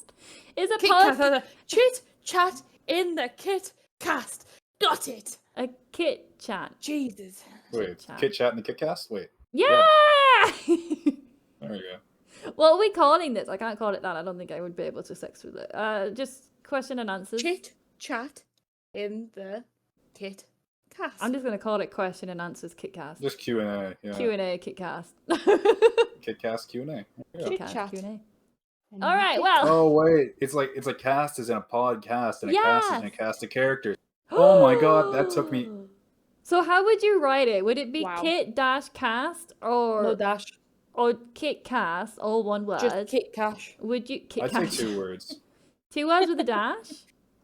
It's a Kit pod. Cast. Chit chat in the Kit Cast. Got it. A Kit Chat. Jesus. Wait, Chit-chat. Kit Chat and the KitCast? Wait, Yeah! there we go. What are we calling this? I can't call it that. I don't think I would be able to sex with it. Just question and answers. Chit chat in the Kit Cast. I'm just gonna call it question and answers KitCast. Just Q&A. Yeah. Q&A KitCast. KitCast Q&A. Yeah. Chit KitCast chat. Q&A. In All the right, Kit- well. Oh wait, it's like cast is in a podcast and a cast is in a Yes. cast of characters. Oh my god, that took me. So how would you write it? Would it be Wow. Kit-cast or No dash. KitCast, all one word? Just Kit Cash. Would you I'd say KitCast? 2 words. 2 words with a dash?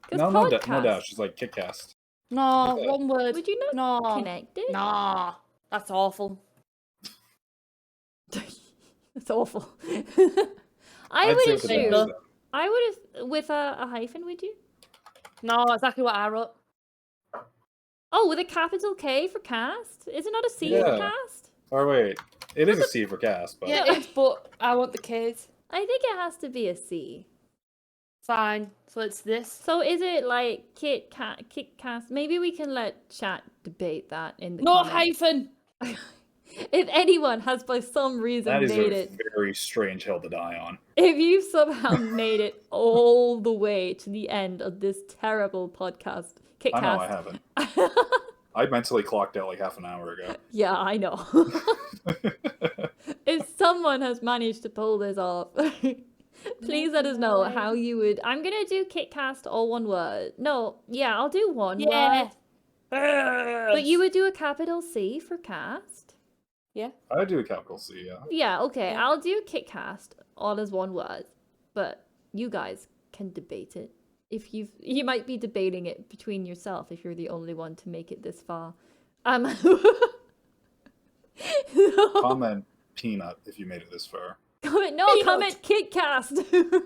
'Cause No, no podcast. dash. It's like KitCast. No, Okay. one word. Would you not No. connect it? Nah. That's awful. It's awful. I'd I would say with a dash, assume. though. I would have with a hyphen. Would you? No, exactly what I wrote. Oh, with a capital K for cast? Is it not a C for Yeah. cast? Or wait, it is a C for cast, but Yeah, it's but I want the kids. I think it has to be a C. Fine. So it's this. So is it like KitCast? Maybe we can let chat debate that in the No comments. hyphen. If anyone has by some reason that is made a it, very strange hill to die on. if you've somehow made it all the way to the end of this terrible podcast, KitCast. I know I haven't. I mentally clocked out like half an hour ago. Yeah, I know. If someone has managed to pull this off, please let us know how you would. I'm gonna do KitCast all one word. No, yeah, I'll do one Yeah. word. But you would do a capital C for cast? I do a capital C, yeah. Yeah, okay. Yeah. I'll do KitCast all as one word. But you guys can debate it. If you might be debating it between yourself if you're the only one to make it this far. Comment peanut if you made it this far. Comment KitCast.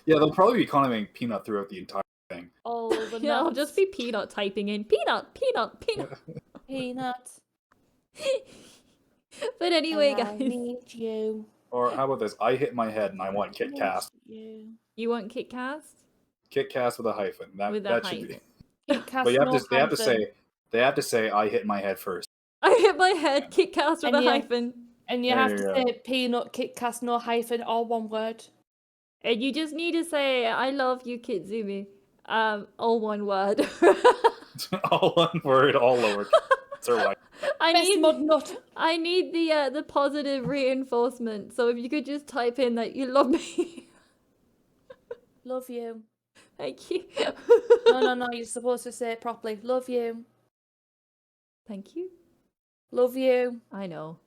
Yeah, they'll probably be commenting peanut throughout the entire thing. Oh, the Yeah, I'll nuts. just be Peanut typing in peanut. Peanuts. But anyway, I guys, need you. Or how about this? I hit my head and I want KitCast. You. you want KitCast? KitCast with a hyphen. That With a that should be. hyphen. Cast But you have no to, they have to hyphen. say I hit my head first. I hit my head. KitCast with And a you- hyphen. And you There have you to go. say peanut, KitCast, no hyphen, all one word. And you just need to say, I love you, Kitzumii. All one word. All one word, all lower. Or white. Best mud nut. I need the positive reinforcement. So if you could just type in that you love me. Love you. Thank you. No, you're supposed to say it properly. Love you. Thank you. Love you. I know.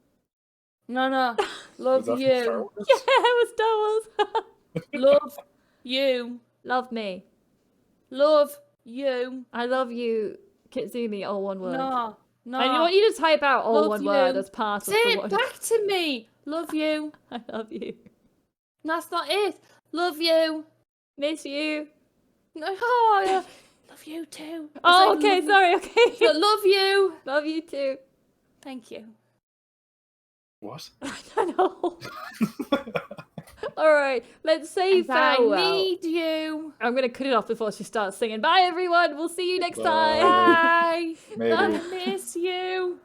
No. Was Love that from Star you. Wars? Yeah, it was Star Wars. Love you. Love me. Love you. I love you, Kitzumii, all one word. No. I want you to type out all Love one you. word as part Say of the it one. back to me. Love you. I love you. That's not it. Love you. Miss you. No, oh, yeah. Love you too. It's Oh, like okay, love- sorry, okay. So love you. Love you too. Thank you. What? I know. Alright, let's say And I farewell. need you. I'm gonna cut it off before she starts singing. Bye everyone, we'll see you next time. Bye. Maybe. I miss you.